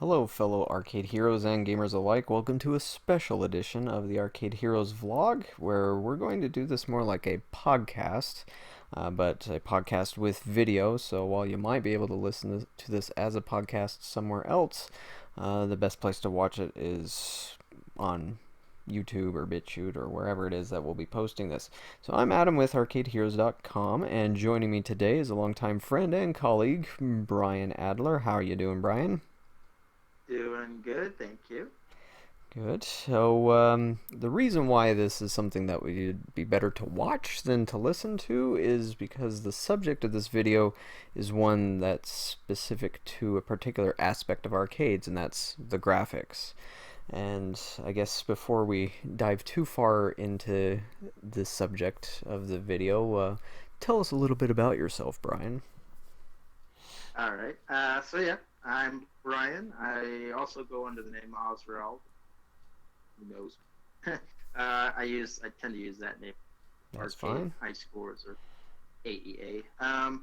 Hello, fellow arcade heroes and gamers alike. Welcome to a special edition of the Arcade Heroes vlog, where we're going to do this more like a podcast, but a podcast with video. So while you might be able to listen to this as a podcast somewhere else, the best place to watch it is on YouTube or BitChute or wherever it is that we'll be posting this. So I'm Adam with ArcadeHeroes.com, and joining me today is a longtime friend and colleague, Brian Adler. How are you doing, Brian? Doing good, thank you. Good. So, the reason why this is something that would be better to watch than to listen to is because the subject of this video is one that's specific to a particular aspect of arcades, and that's the graphics. And I guess before we dive too far into the subject of the video, tell us a little bit about yourself, Brian. All right. I'm Brian. I also go under the name Oswald. Who knows? I tend to use that name. That's Arcade fine. High Scores or AEA. I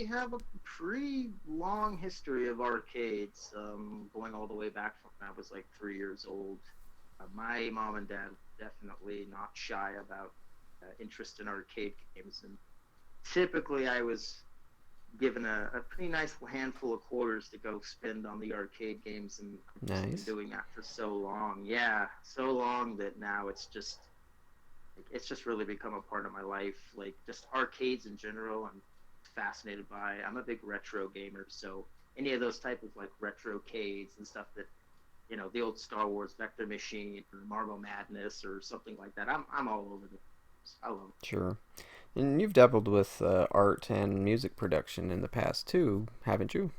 have a pretty long history of arcades, going all the way back from when I was like 3 years old. My mom and dad definitely not shy about interest in arcade games, and typically I was given a pretty nice handful of quarters to go spend on the arcade games, and I've just been Nice. doing that for so long. Yeah, so long that now it's just really become a part of my life. Like just arcades in general, I'm fascinated by. I'm a big retro gamer, so any of those type of like retro cades and stuff that the old Star Wars Vector Machine or Marvel Madness or something like that. I'm all over the. I love. Sure. And you've dabbled with art and music production in the past too, haven't you?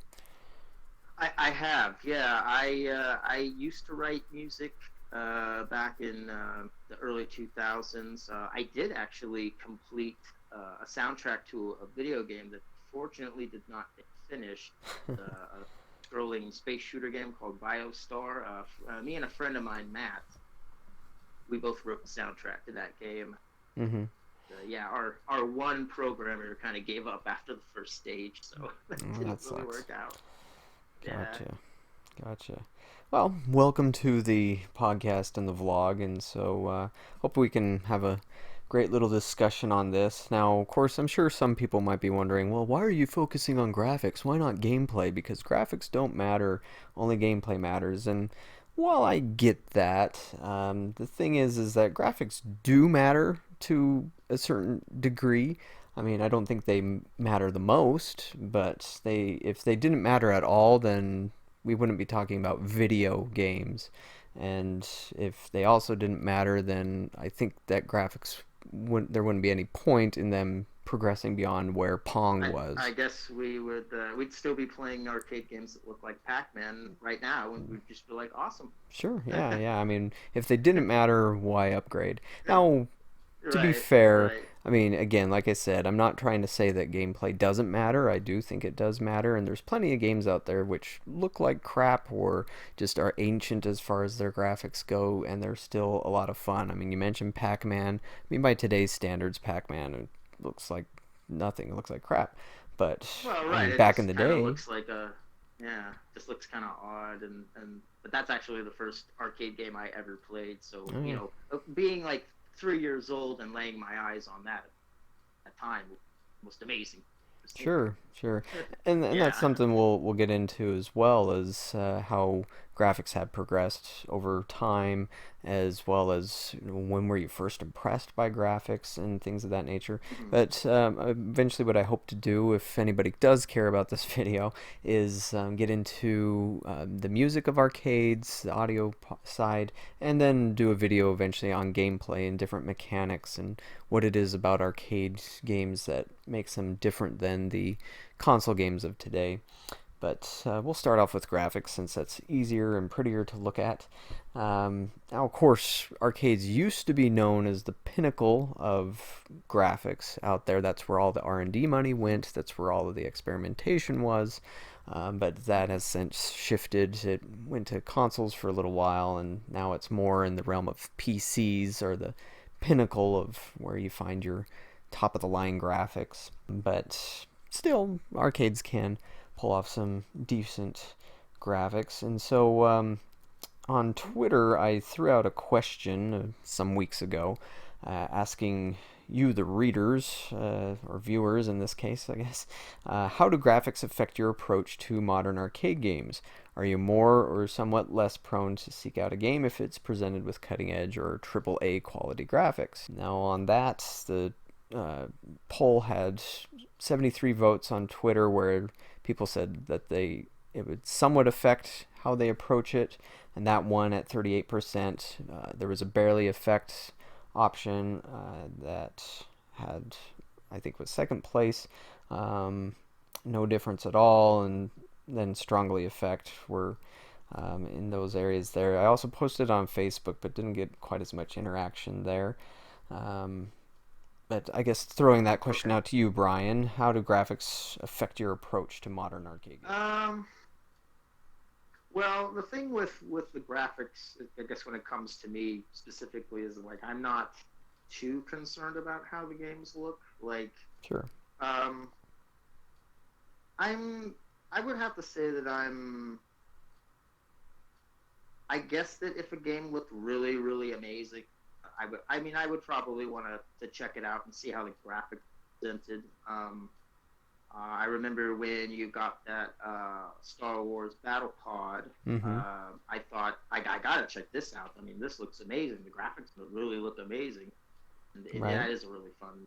I have, yeah. I used to write music back in the early 2000s. I did actually complete a soundtrack to a video game that fortunately did not get finished. A scrolling space shooter game called BioStar. Me and a friend of mine, Matt, we both wrote the soundtrack to that game. Mm-hmm. Yeah, our one programmer kind of gave up after the first stage, so that Oh, didn't that really sucks. work out. Yeah. Gotcha. Gotcha. Well, welcome to the podcast and the vlog, and so hope we can have a great little discussion on this. Now, of course, I'm sure some people might be wondering, well, why are you focusing on graphics? Why not gameplay? Because graphics don't matter, only gameplay matters. And while I get that, the thing is that graphics do matter to a certain degree. I mean, I don't think they matter the most, but if they didn't matter at all, then we wouldn't be talking about video games. And if they also didn't matter, then I think that graphics there wouldn't be any point in them progressing beyond where Pong I was. guess we'd still be playing arcade games that look like Pac-Man right now, and we'd just be like, awesome. Sure, yeah, yeah. I mean, if they didn't matter, why upgrade? Now, to be Right, fair, right. I mean, again, like I said, I'm not trying to say that gameplay doesn't matter. I do think it does matter, and there's plenty of games out there which look like crap or just are ancient as far as their graphics go, and they're still a lot of fun. I mean, you mentioned Pac-Man. I mean, by today's standards, Pac-Man looks like nothing. It looks like crap. But, Well, I right. mean, It back in just the kind of day, looks like just looks kind of odd, and but that's actually the first arcade game I ever played. So oh yeah. being like 3 years old and laying my eyes on that at time was amazing. Sure, sure, and that's Yeah. something we'll get into as well as how graphics have progressed over time, as well as when were you first impressed by graphics and things of that nature. Mhm. But eventually, what I hope to do, if anybody does care about this video, is get into the music of arcades, the audio side, and then do a video eventually on gameplay and different mechanics and what it is about arcade games that makes them different than the console games of today. But we'll start off with graphics since that's easier and prettier to look at. Now, of course, arcades used to be known as the pinnacle of graphics out there. That's where all the R&D money went. That's where all of the experimentation was. But that has since shifted. It went to consoles for a little while, and now it's more in the realm of PCs or the pinnacle of where you find your top of the line graphics. But still, arcades can pull off some decent graphics. And so on Twitter, I threw out a question some weeks ago asking you, the readers, or viewers in this case, I guess, how do graphics affect your approach to modern arcade games? Are you more or somewhat less prone to seek out a game if it's presented with cutting edge or AAA quality graphics? Now, on that, the uh, poll had 73 votes on Twitter where people said that it would somewhat affect how they approach it, and that won at 38%. There was a barely affect option that had, I think, was second place. No difference at all, and then strongly affect were in those areas there. I also posted on Facebook, but didn't get quite as much interaction there. Um, but I guess throwing that question Okay. out to you, Brian, how do graphics affect your approach to modern arcade games? Um, well, the thing with the graphics, I guess when it comes to me specifically, is like I'm not too concerned about how the games look. Like, Sure. um, I'm I would have to say that I guess that if a game looked really really amazing, I would probably want to check it out and see how the graphics presented. I remember when you got that Star Wars Battle Pod. Mm-hmm. I thought I gotta check this out. I mean, this looks amazing. The graphics really look amazing, and Right. that is a really fun.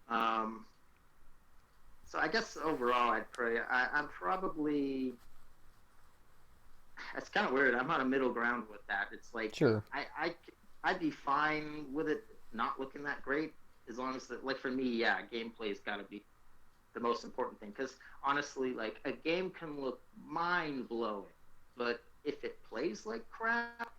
Um, so I guess overall, I'm probably. It's kind of weird. I'm on a middle ground with that. It's like Sure. I'd be fine with it not looking that great as long as like for me, yeah, gameplay's got to be the most important thing. Because honestly, like a game can look mind blowing, but if it plays like crap,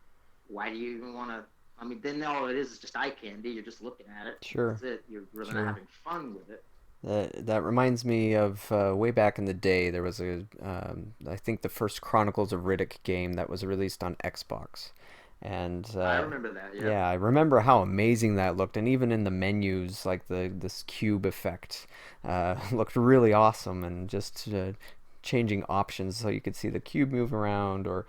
why do you even want to? I mean, then all it is just eye candy. You're just looking at it. Sure. That's it. You're really not Sure. having fun with it. That reminds me of way back in the day. There was I think the first Chronicles of Riddick game that was released on Xbox, and I remember that. Yeah. yeah, I remember how amazing that looked, and even in the menus, like the this cube effect looked really awesome, and just changing options so you could see the cube move around, or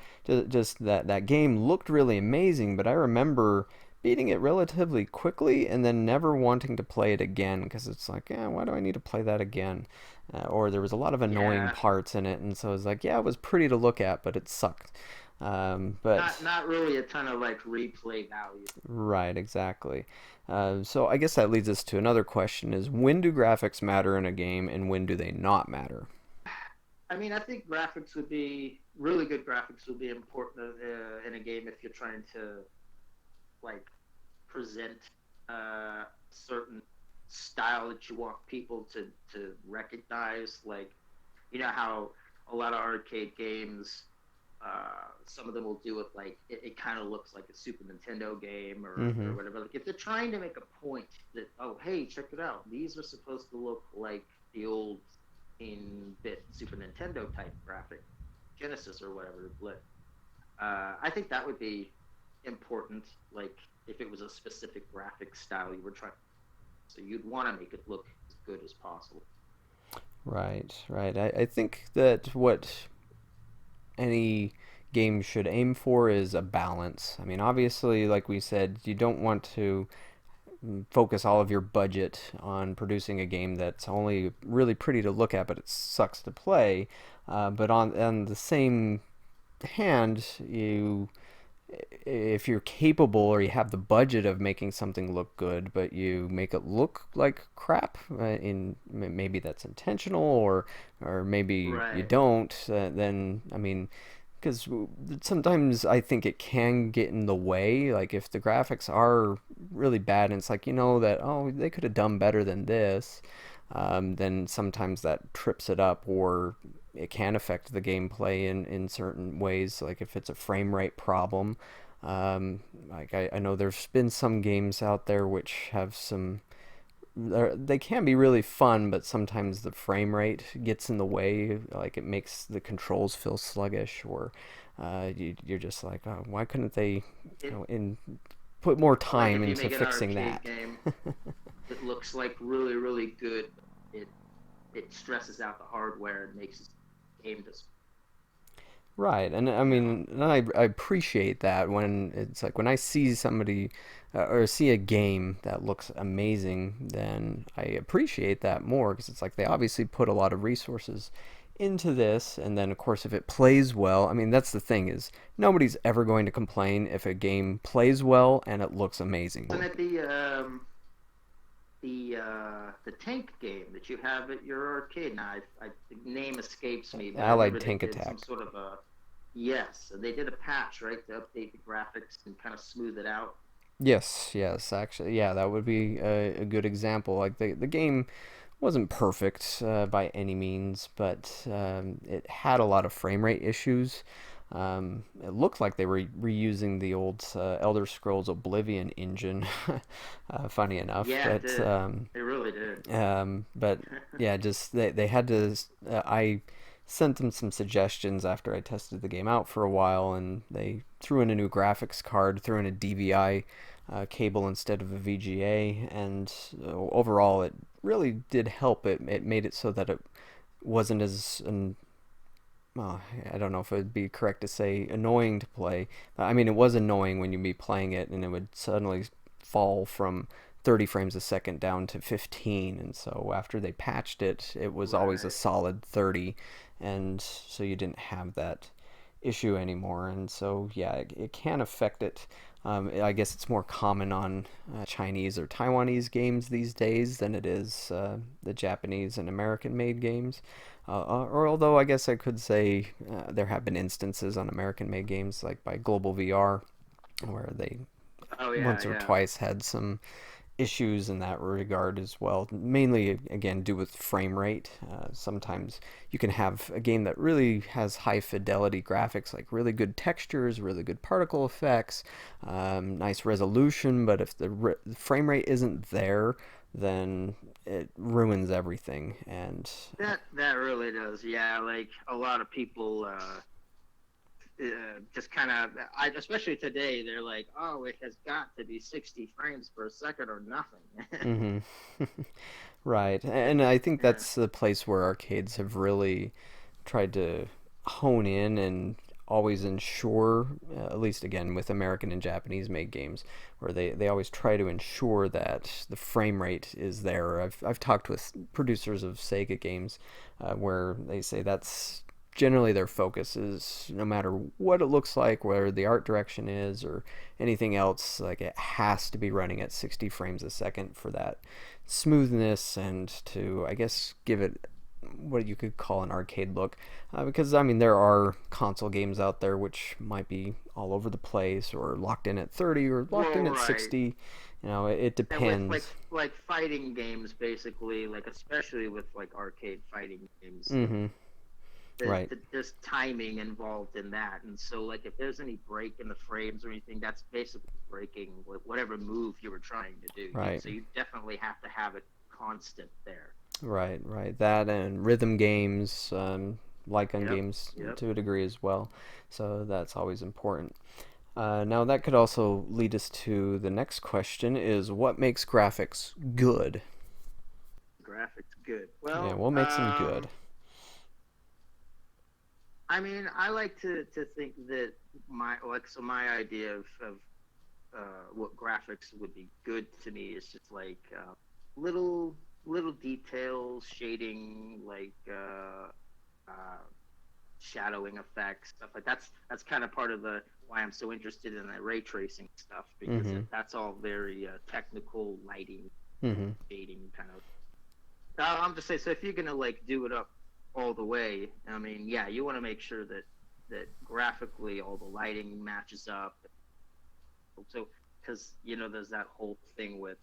just that game looked really amazing. But I remember beating it relatively quickly and then never wanting to play it again because it's like, yeah, why do I need to play that again? Or there was a lot of annoying Yeah. parts in it, and so it was like, yeah, it was pretty to look at, but it sucked. But Not really a ton of like replay value. right, exactly. So I guess that leads us to another question: is when do graphics matter in a game, and when do they not matter? I mean, I think graphics would be really good. Graphics would be important in a game if you're trying to like present a certain style that you want people to recognize. Like, you know how a lot of arcade games, some of them will do it like it kind of looks like a Super Nintendo game Mm-hmm. or whatever. Like if they're trying to make a point that, oh hey, check it out, these are supposed to look like the old in bit Super Nintendo type graphic, Genesis or whatever. But I think that would be important. Like if it was a specific graphic style you were trying, so you'd want to make it look as good as possible. Right, right. I think that what any game should aim for is a balance. I mean, obviously, like we said, you don't want to focus all of your budget on producing a game that's only really pretty to look at, but it sucks to play. But on the same hand, you if you're capable or you have the budget of making something look good, but you make it look like crap, maybe that's intentional, or maybe you Right. don't, then I mean, because sometimes I think it can get in the way. Like if the graphics are really bad, and it's like that they could have done better than this, then sometimes that trips it up, or it can affect the gameplay in certain ways. Like if it's a frame rate problem, like I know there's been some games out there which have some they can be really fun, but sometimes the frame rate gets in the way. Like it makes the controls feel sluggish, or you're just like, oh, why couldn't they, It in put more like time if you into make an fixing arcade that? game that looks like really really good, it it stresses out the hardware and makes the game just Right, and I you know. mean, and I appreciate that when it's like when I see somebody or see a game that looks amazing, then I appreciate that more because it's like they obviously put a lot of resources into this, and then of course if it plays well, I mean that's the thing is nobody's ever going to complain if a game plays well and it looks amazing. Isn't it the tank game that you have at your arcade? Now, the name escapes me, but I Allied remember they Tank did some Attack. sort of a yes, they did a patch right to update the graphics and kind of smooth it out. Yes, yes, actually, yeah, that would be a good example. Like the game wasn't perfect by any means, but it had a lot of frame rate issues. It looked like they were reusing the old Elder Scrolls Oblivion engine, funny enough, Yeah, it did. It really did. but yeah, just they had to. I sent them some suggestions after I tested the game out for a while, and they threw in a new graphics card, threw in a DVI cable instead of a VGA, and overall it really did help. It made it so that it wasn't as well, I don't know if it would be correct to say annoying to play. I mean, it was annoying when you'd be playing it and it would suddenly fall from 30 frames a second down to 15. And so after they patched it, it was always a Right. solid 30. And so you didn't have that issue anymore. And so, yeah, it can affect it. I guess it's more common on Chinese or Taiwanese games these days than it is the Japanese and American made games. Or although I guess I could say there have been instances on American-made games like by Global VR where they Oh yeah, once or yeah. twice had some issues in that regard as well. Mainly, again, due with frame rate. Sometimes you can have a game that really has high fidelity graphics, like really good textures, really good particle effects, nice resolution, but if the frame rate isn't there, then it ruins everything. And That really does. Yeah, like a lot of people just kind of, especially today, they're like, oh, it has got to be 60 frames per second or nothing. hmm right, and I think Yeah. that's the place where arcades have really tried to hone in and always ensure, at least again with American and Japanese made games, where they always try to ensure that the frame rate is there. I've talked with producers of Sega games where they say that's generally their focus is no matter what it looks like, where the art direction is, or anything else, like it has to be running at 60 frames a second for that smoothness and to, I guess, give it what you could call an arcade look. Because, I mean, there are console games out there which might be all over the place or locked in at 30 or locked Well, in at right. 60. It And with depends. like fighting games, basically, like especially with like arcade fighting games, Mm-hmm. Right. there's timing involved in that, and so like if there's any break in the frames or anything, that's basically breaking whatever move you were trying to do. Right. So you definitely have to have it constant there. Right, right. That and rhythm games, like on Yep. games Yep. to a degree as well. So that's always important. Now that could also lead us to the next question: is what makes graphics good? Graphics good. Yeah, Well, what makes them good? I mean, I like to think that my idea of what graphics would be good to me is just like little little details, shading, like uh, shadowing effects, stuff like that's kind of part of the why I'm so interested in the ray tracing stuff because Mm-hmm. that's all very technical lighting, Mm-hmm. shading kind of. I'm just saying. So if you're gonna like do it up all the way, I mean, yeah, you want to make sure that graphically all the lighting matches up. So because there's that whole thing with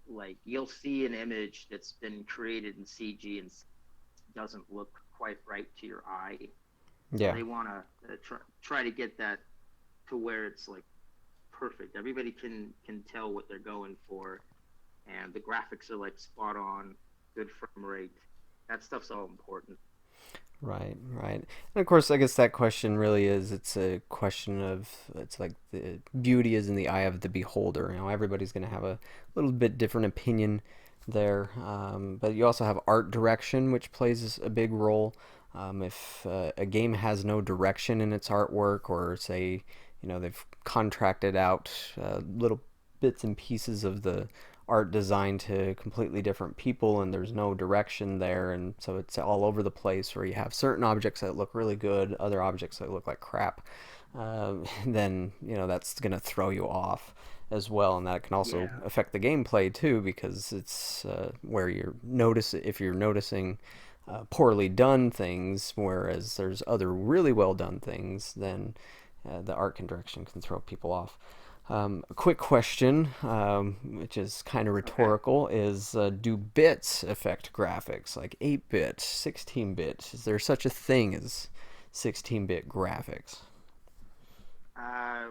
like you'll see an image that's been created in CG and doesn't look quite right to your eye. So Yeah. they want to try to get that to where it's like perfect. Everybody can tell what they're going for, and the graphics are like spot on, good frame rate. That stuff's all important. Right, right. And of course, I guess that question really is it's a question of it's like the beauty is in the eye of the beholder. Everybody's going to have a little bit different opinion there. But you also have art direction, which plays a big role. If a game has no direction in its artwork, or say, they've contracted out little bits and pieces of the art design to completely different people, and there's no direction there, and so it's all over the place, where you have certain objects that look really good, other objects that look like crap, then that's going to throw you off as well, and that can also Yeah. affect the gameplay too, because it's where if you're noticing poorly done things, whereas there's other really well done things, then the art and direction can throw people off. A quick question, which is kind of Okay. rhetorical, is do bits affect graphics, like 8-bit, 16-bit? Is there such a thing as 16-bit graphics?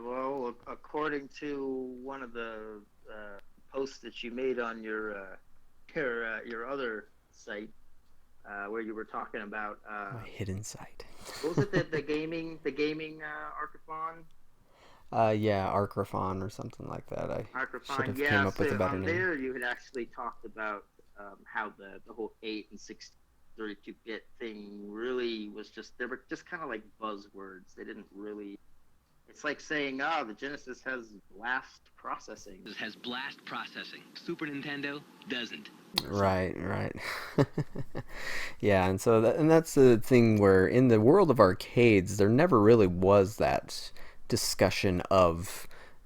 Well, according to one of the posts that you made on your other site, where you were talking about My hidden site. what was it, the gaming archiphon. Yeah, Arcraphon or something like that. I should Archiphon, have came yeah. up with a So better on name. there, you had actually talked about how the whole 8 and 16, 32-bit thing really was just, they were just kind of like buzzwords. They didn't really. It's like saying, "Oh, the Genesis has blast processing." This has blast processing. Super Nintendo doesn't. Or something. Right, right. Yeah, and that's the thing, where in the world of arcades, there never really was that discussion of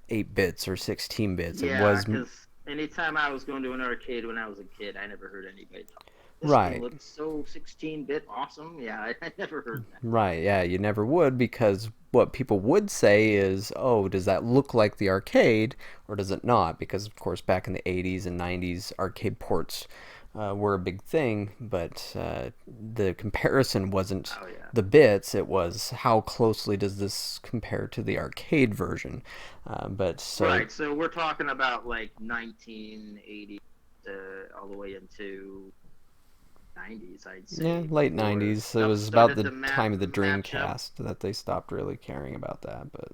8 bits or 16 bits. It Yeah, was because anytime I was going to an arcade when I was a kid, I never heard anybody talk. This thing right. looks so 16-bit awesome. Yeah, I never heard that. Right, yeah, you never would, because what people would say is, "Oh, does that look like the arcade or does it not?" Because of course, back in the 80s and 90s, arcade ports were a big thing, but the comparison wasn't Oh yeah. the bits; it was how closely does this compare to the arcade version. But so Right. So we're talking about like 1980 all the way into 90s, I'd yeah, say, late before 90s. It stuff was about started the to time of the match up. Dreamcast that they stopped really caring about that, but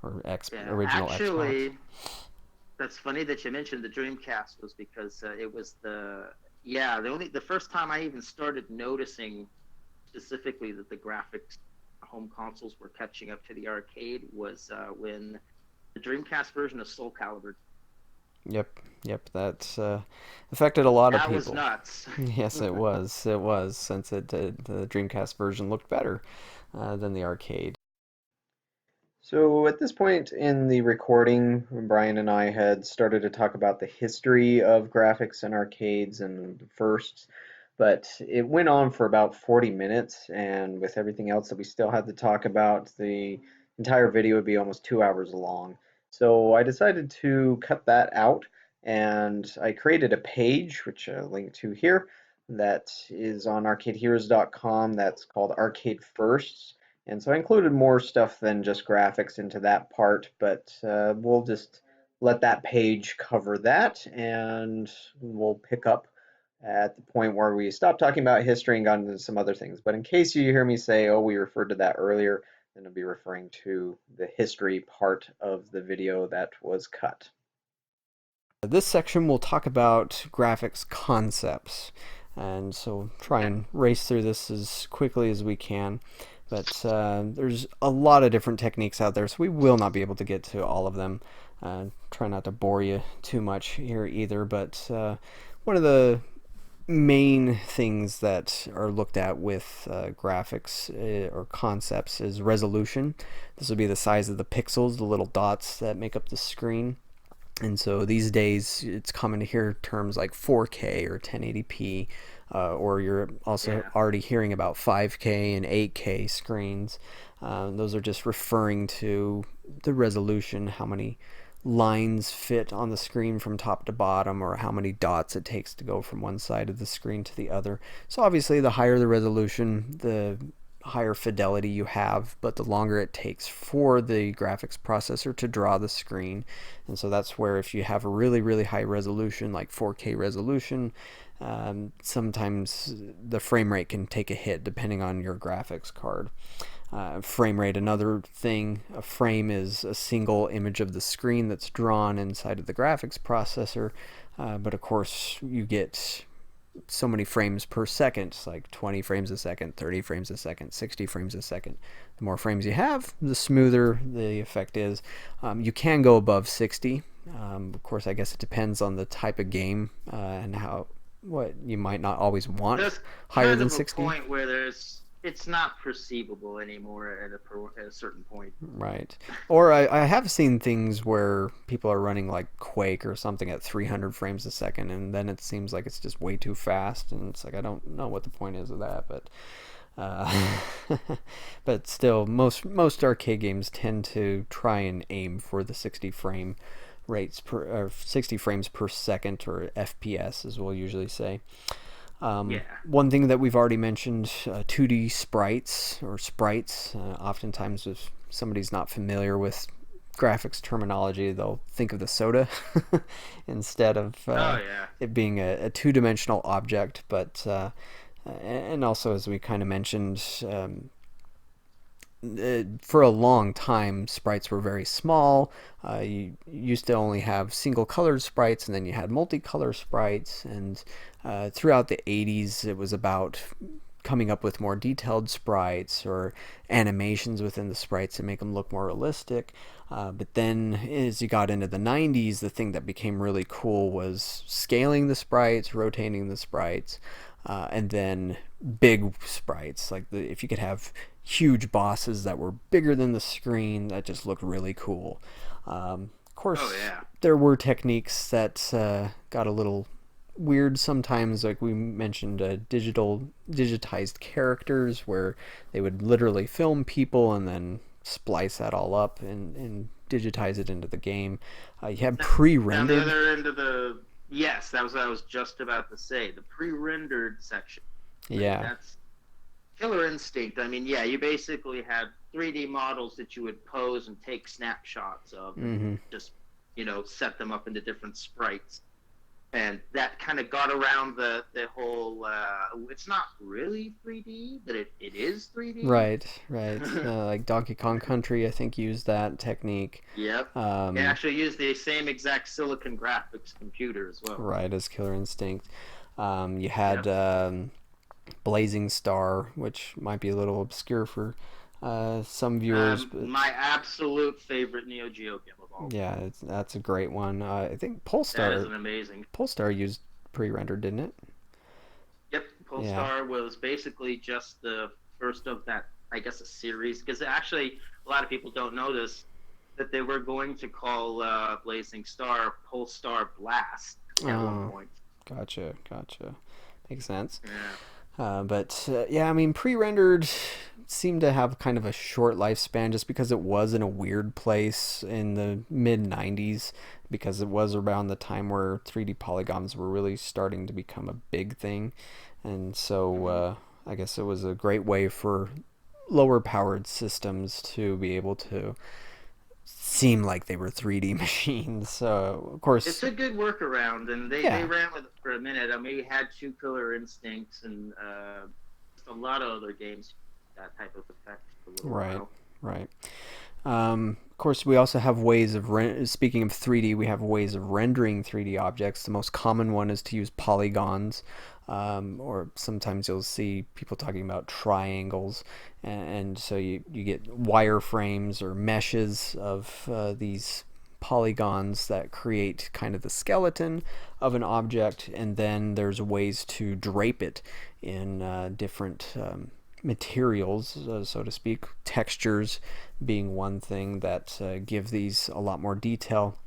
or Yeah, original Xbox. actually, that's funny that you mentioned the Dreamcast, was because it was the first time I even started noticing specifically that the graphics home consoles were catching up to the arcade was when the Dreamcast version of Soul Calibur. Yep, yep, that affected a lot of That was people. nuts. Yes, it was. It was, since it did, the Dreamcast version looked better than the arcade. So at this point in the recording, Brian and I had started to talk about the history of graphics in arcades and the firsts, but it went on for about 40 minutes, and with everything else that we still had to talk about, the entire video would be almost 2 hours long. So I decided to cut that out, and I created a page, which I link to here, that is on arcadeheroes.com, that's called Arcade Firsts. And so I included more stuff than just graphics into that part, but we'll just let that page cover that, and we'll pick up at the point where we stopped talking about history and got into some other things. But in case you hear me say, "Oh, we referred to that earlier," then I'll be referring to the history part of the video that was cut. This section will talk about graphics concepts, and so try Okay. and race through this as quickly as we can. But there's a lot of different techniques out there, so we will not be able to get to all of them. Try not to bore you too much here either, but one of the main things that are looked at with graphics or concepts is resolution. This will be the size of the pixels, the little dots that make up the screen. And so these days, it's common to hear terms like 4K or 1080p, or you're also Yeah. already hearing about 5K and 8K screens. Those are just referring to the resolution, how many lines fit on the screen from top to bottom, or how many dots it takes to go from one side of the screen to the other. So obviously, the higher the resolution, the higher fidelity you have, but the longer it takes for the graphics processor to draw the screen. And so that's where, if you have a really, really high resolution, like 4K resolution, sometimes the frame rate can take a hit depending on your graphics card. Frame rate, another thing. A frame is a single image of the screen that's drawn inside of the graphics processor. But of course, you get so many frames per second, like 20 frames a second, 30 frames a second, 60 frames a second. The more frames you have, the smoother the effect is. You can go above 60. Of course, I guess it depends on the type of game and what you might not always want There's higher kind than of a 60. point where it's not perceivable anymore at a certain point. Right. Or I have seen things where people are running like Quake or something at 300 frames a second, and then it seems like it's just way too fast, and it's like I don't know what the point is of that, but uh, but still, most arcade games tend to try and aim for the 60 frame rates per or 60 frames per second, or FPS as we'll usually say. Yeah. One thing that we've already mentioned, 2D sprites or sprites. Oftentimes, if somebody's not familiar with graphics terminology, they'll think of the soda instead of Oh yeah. it being a two-dimensional object. But and also, as we kind of mentioned, for a long time, sprites were very small. You used to only have single colored sprites, and then you had multicolor sprites. And throughout the 80s, it was about coming up with more detailed sprites or animations within the sprites to make them look more realistic. But then, as you got into the 90s, the thing that became really cool was scaling the sprites, rotating the sprites, and then big sprites. Like if you could have huge bosses that were bigger than the screen, that just looked really cool. Of Oh course, yeah. there were techniques that got a little weird sometimes, like we mentioned, digitized characters where they would literally film people and then splice that all up and digitize it into the game. You had Now the pre-rendered. other end of the yes, that was what I was just about to say. The pre-rendered section, right? Yeah. That's Killer Instinct. I mean, yeah, you basically had 3D models that you would pose and take snapshots of, and Mm-hmm. just set them up into different sprites. And that kind of got around the whole. It's not really 3D, but it is 3D. Right, right. Like Donkey Kong Country, I think, used that technique. Yep. They Um, actually used the same exact Silicon Graphics computer as well. right, as Killer Instinct. You had Yep. Blazing Star, which might be a little obscure for some viewers, but My absolute favorite Neo Geo game of all yeah, time. that's a great one. I think That is Polestar an amazing. Polestar used pre-rendered, didn't it? Yep, Yeah. Polestar was basically just the first of that, I guess, a series. Because actually, a lot of people don't know this, that they were going to call Blazing Star Polestar Blast at one Oh, point. gotcha. Makes sense. Yeah. But yeah, I mean, pre-rendered seemed to have kind of a short lifespan just because it was in a weird place in the mid 90s, because it was around the time where 3D polygons were really starting to become a big thing. And so Hmm. I guess it was a great way for lower powered systems to be able to seem like they were 3D machines. So, of It's course, a good workaround, and they yeah, ran with it for a minute. I mean, we had two Killer Instincts and a lot of other games that type of effect for a little right, while. right. Of course, we also have ways of speaking of 3D, we have ways of rendering 3D objects. The most common one is to use polygons, or sometimes you'll see people talking about triangles, and so you get wireframes or meshes of these polygons that create kind of the skeleton of an object, and then there's ways to drape it in different materials, so to speak, textures being one thing that give these a lot more detail.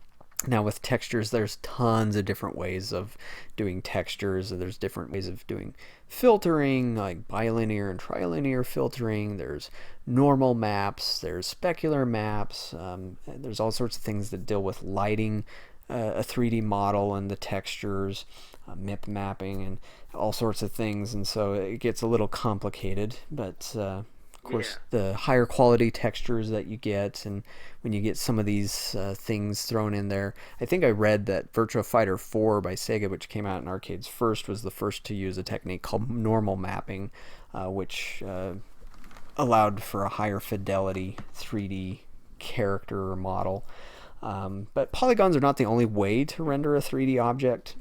Now, with textures, there's tons of different ways of doing textures. There's different ways of doing filtering, like bilinear and trilinear filtering. There's normal maps, there's specular maps. There's all sorts of things that deal with lighting a 3D model and the textures, MIP mapping, and all sorts of things. And so it gets a little complicated, but of Yeah. course, the higher quality textures that you get, and when you get some of these things thrown in there. I think I read that Virtua Fighter 4 by Sega, which came out in arcades first, was the first to use a technique called normal mapping, which allowed for a higher fidelity 3D character or model. But polygons are not the only way to render a 3D object.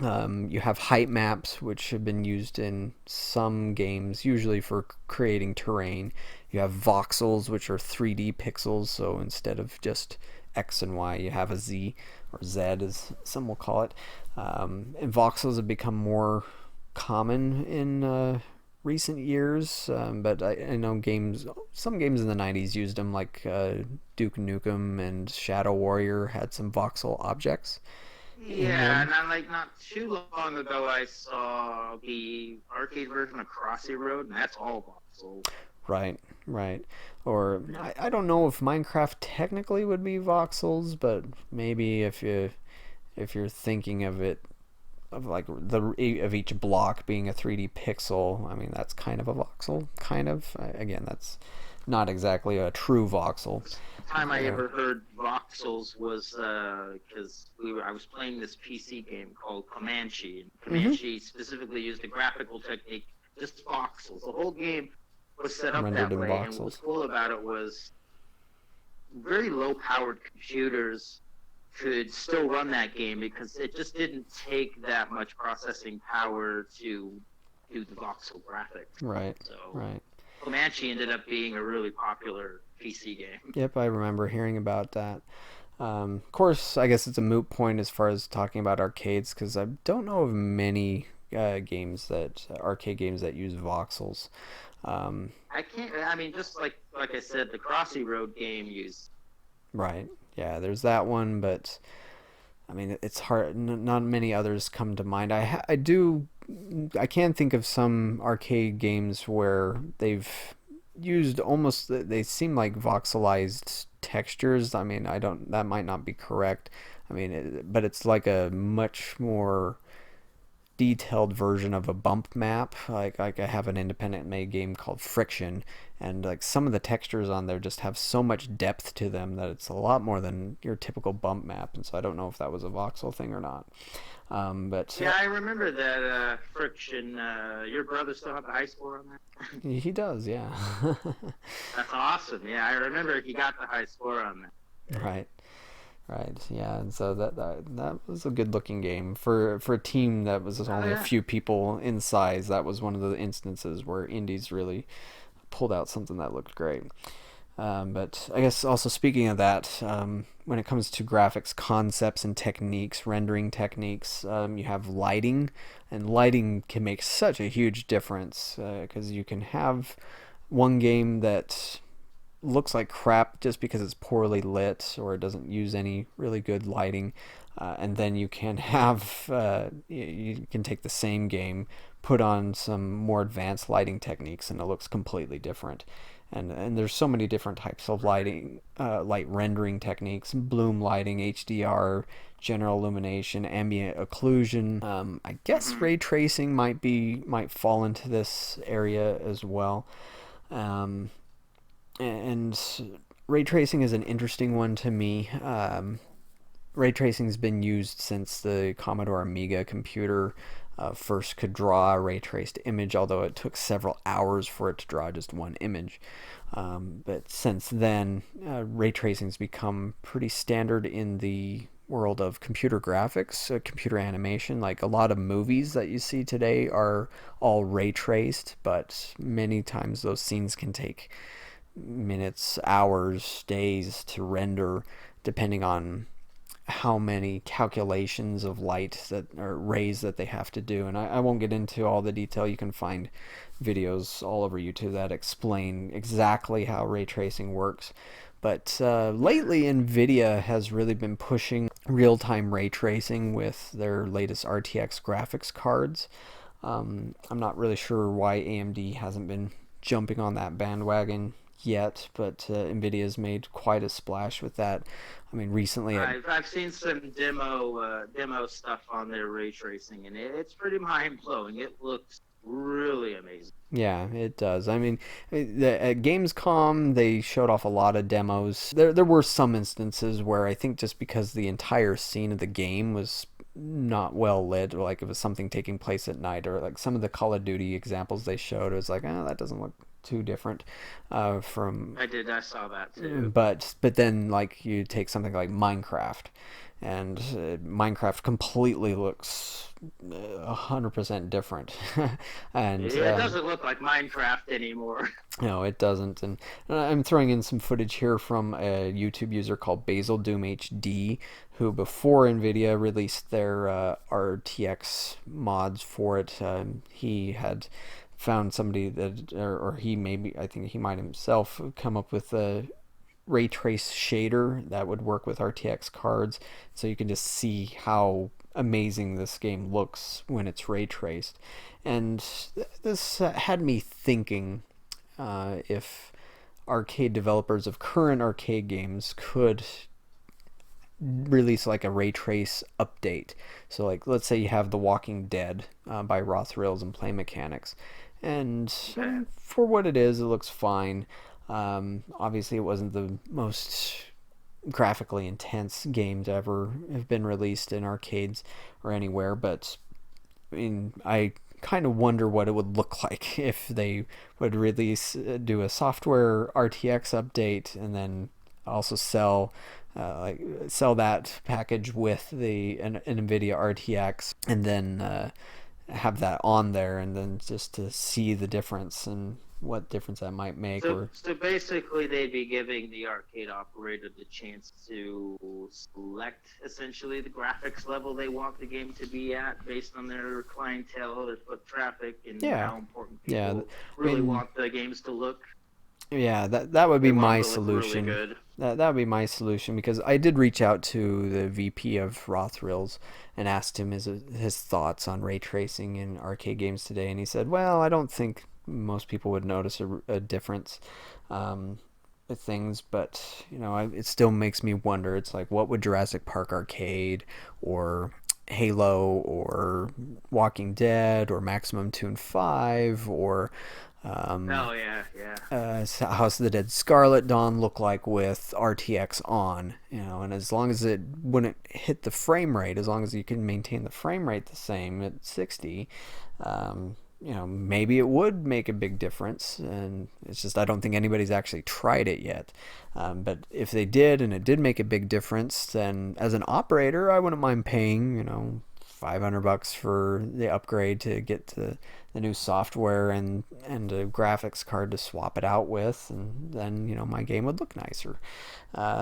You have height maps, which have been used in some games, usually for creating terrain. You have voxels, which are 3D pixels, so instead of just X and Y, you have a Z, or Z as some will call it. And voxels have become more common in recent years, but I know some games in the 90s used them, like Duke Nukem and Shadow Warrior had some voxel objects in Yeah, them. and I'm like not too long ago I saw the arcade version of Crossy Road, and that's all voxels. Right, right. Or I don't know if Minecraft technically would be voxels, but maybe if you're thinking of it of like the of each block being a 3D pixel, I mean that's kind of a voxel, kind of. Again, that's not exactly a true voxel. First time I Uh, ever heard voxels was because I was playing this PC game called Comanche, and mm-hmm. Comanche specifically used a graphical technique, just voxels. The whole game was set up Rendered that in way, and what was voxels. cool about it was very low-powered computers could still run that game because it just didn't take that much processing power to do the voxel graphics. Right, So right. Comanche ended up being a really popular PC game. Yep, I remember hearing about that. Of course, I guess it's a moot point as far as talking about arcades because I don't know of many arcade games that use voxels. Um, I can't. I mean, just like I said, the Crossy Road game used. right. Yeah, there's that one, but I mean, it's hard. Not many others come to mind. I do. I can think of some arcade games where they've used almost. They seem like voxelized textures. I mean, I don't. That might not be correct. I mean, but it's like a much more detailed version of a bump map. Like I have an independent made game called Friction, and like some of the textures on there just have so much depth to them that it's a lot more than your typical bump map. And so I don't know if that was a voxel thing or not. But Yeah, I remember that Friction. Your brother still have the high score on that. he does, yeah. That's awesome. Yeah, I remember he got the high score on that. Right. Right, yeah, and so that was a good looking game for a team that was Oh only a yeah. few people in size. That was one of the instances where indies really pulled out something that looked great. But I guess also speaking of that, when it comes to graphics concepts and techniques, rendering techniques, you have lighting, and lighting can make such a huge difference because you can have one game that looks like crap just because it's poorly lit or it doesn't use any really good lighting. And then you can have you can take the same game, put on some more advanced lighting techniques, and it looks completely different. And there's so many different types of lighting, light rendering techniques: bloom lighting, HDR, general illumination, ambient occlusion. I guess Mm-hmm. ray tracing might fall into this area as well. Um, and ray tracing is an interesting one to me. Ray tracing has been used since the Commodore Amiga computer first could draw a ray traced image, although it took several hours for it to draw just one image. But since then, ray tracing has become pretty standard in the world of computer graphics, computer animation. Like a lot of movies that you see today are all ray traced, but many times those scenes can take minutes, hours, days to render, depending on how many calculations of light that or rays that they have to do. And I won't get into all the detail. You can find videos all over YouTube that explain exactly how ray tracing works. But Yeah. lately, NVIDIA has really been pushing real-time ray tracing with their latest RTX graphics cards. I'm not really sure why AMD hasn't been jumping on that bandwagon yet, but NVIDIA's made quite a splash with that. I mean, recently at I've seen some demo stuff on their ray tracing, and it's pretty mind blowing. It looks really amazing. yeah, it does. I mean, at Gamescom they showed off a lot of demos. There were some instances where I think just because the entire scene of the game was not well lit, or like it was something taking place at night, or like some of the Call of Duty examples they showed, it was like, oh, that doesn't look too different from. I saw that too. But then like you take something like Minecraft, and Minecraft completely looks 100% different, and Yeah, it doesn't look like Minecraft anymore. no, it doesn't. And I'm throwing in some footage here from a YouTube user called Basildoomhd, who before NVIDIA released their RTX mods for it, he had found somebody that, or he maybe, I think he might himself come up with a ray trace shader that would work with RTX cards, so you can just see how amazing this game looks when it's ray traced. And this had me thinking if arcade developers of current arcade games could release like a ray trace update. So like let's say you have The Walking Dead by Raw Thrills and Play Mechanics, and Okay. for what it is, it looks fine. Obviously, it wasn't the most graphically intense game to ever have been released in arcades or anywhere, but I mean, I kind of wonder what it would look like if they would release, do a software RTX update, and then also sell that package with an NVIDIA RTX, and then have that on there, and then just to see the difference and what difference that might make. Or So basically, they'd be giving the arcade operator the chance to select essentially the graphics level they want the game to be at based on their clientele, their foot traffic, and yeah, how important yeah. people I really mean, want the games to look. yeah, that would They be want my them to look really solution. good. That would be my solution, because I did reach out to the VP of Raw Thrills and asked him his thoughts on ray tracing in arcade games today, and he said, "Well, I don't think most people would notice a difference with things, but it still makes me wonder. It's like, what would Jurassic Park Arcade or Halo or Walking Dead or Maximum Tune 5 or um, Oh yeah, yeah. House of the Dead Scarlet Dawn look like with RTX on, and as long as it wouldn't hit the frame rate, as long as you can maintain the frame rate the same at 60, maybe it would make a big difference. And it's just I don't think anybody's actually tried it yet. But if they did and it did make a big difference, then as an operator, I wouldn't mind paying, $500 for the upgrade to get the new software and a graphics card to swap it out with, and then my game would look nicer.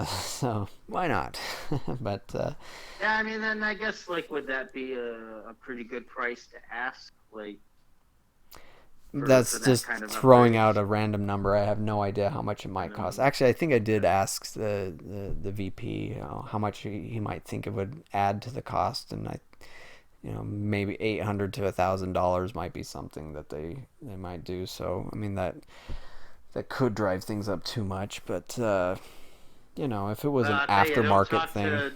So why not? But Yeah, I mean, then I guess like would that be a pretty good price to ask, like for that's that just kind of throwing upgrade? out a random number. I have no idea how much it might cost. Minimum. Actually, I think I did Okay. ask the VP how much he might think it would add to the cost, and maybe $800 to $1,000 might be something that they might do. So I mean that could drive things up too much, but if it was Well, an I'll tell you, aftermarket thing.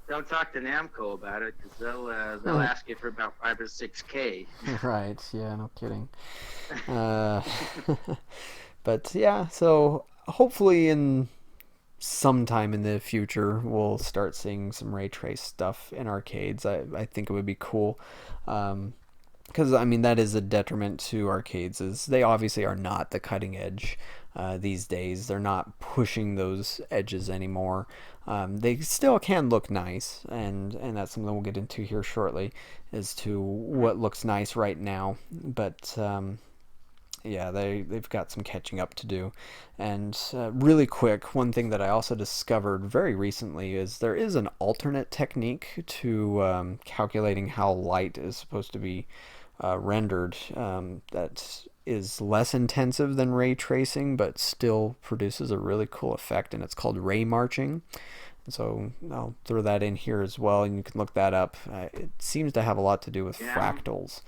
don't talk to Namco about it because they'll ask you for about 5 or 6K. Right, yeah, no kidding. uh, but yeah, so hopefully in sometime in the future we'll start seeing some ray trace stuff in arcades. I think it would be cool, because I mean that is a detriment to arcades, is they obviously are not the cutting edge these days. They're not pushing those edges anymore. They still can look nice, and that's something we'll get into here shortly, as to what looks nice right now. But yeah, they've got some catching up to do. And really quick, one thing that I also discovered very recently is there is an alternate technique to calculating how light is supposed to be rendered, that is less intensive than ray tracing, but still produces a really cool effect, and it's called ray marching. So I'll throw that in here as well, and you can look that up. It seems to have a lot to do with Yeah, fractals.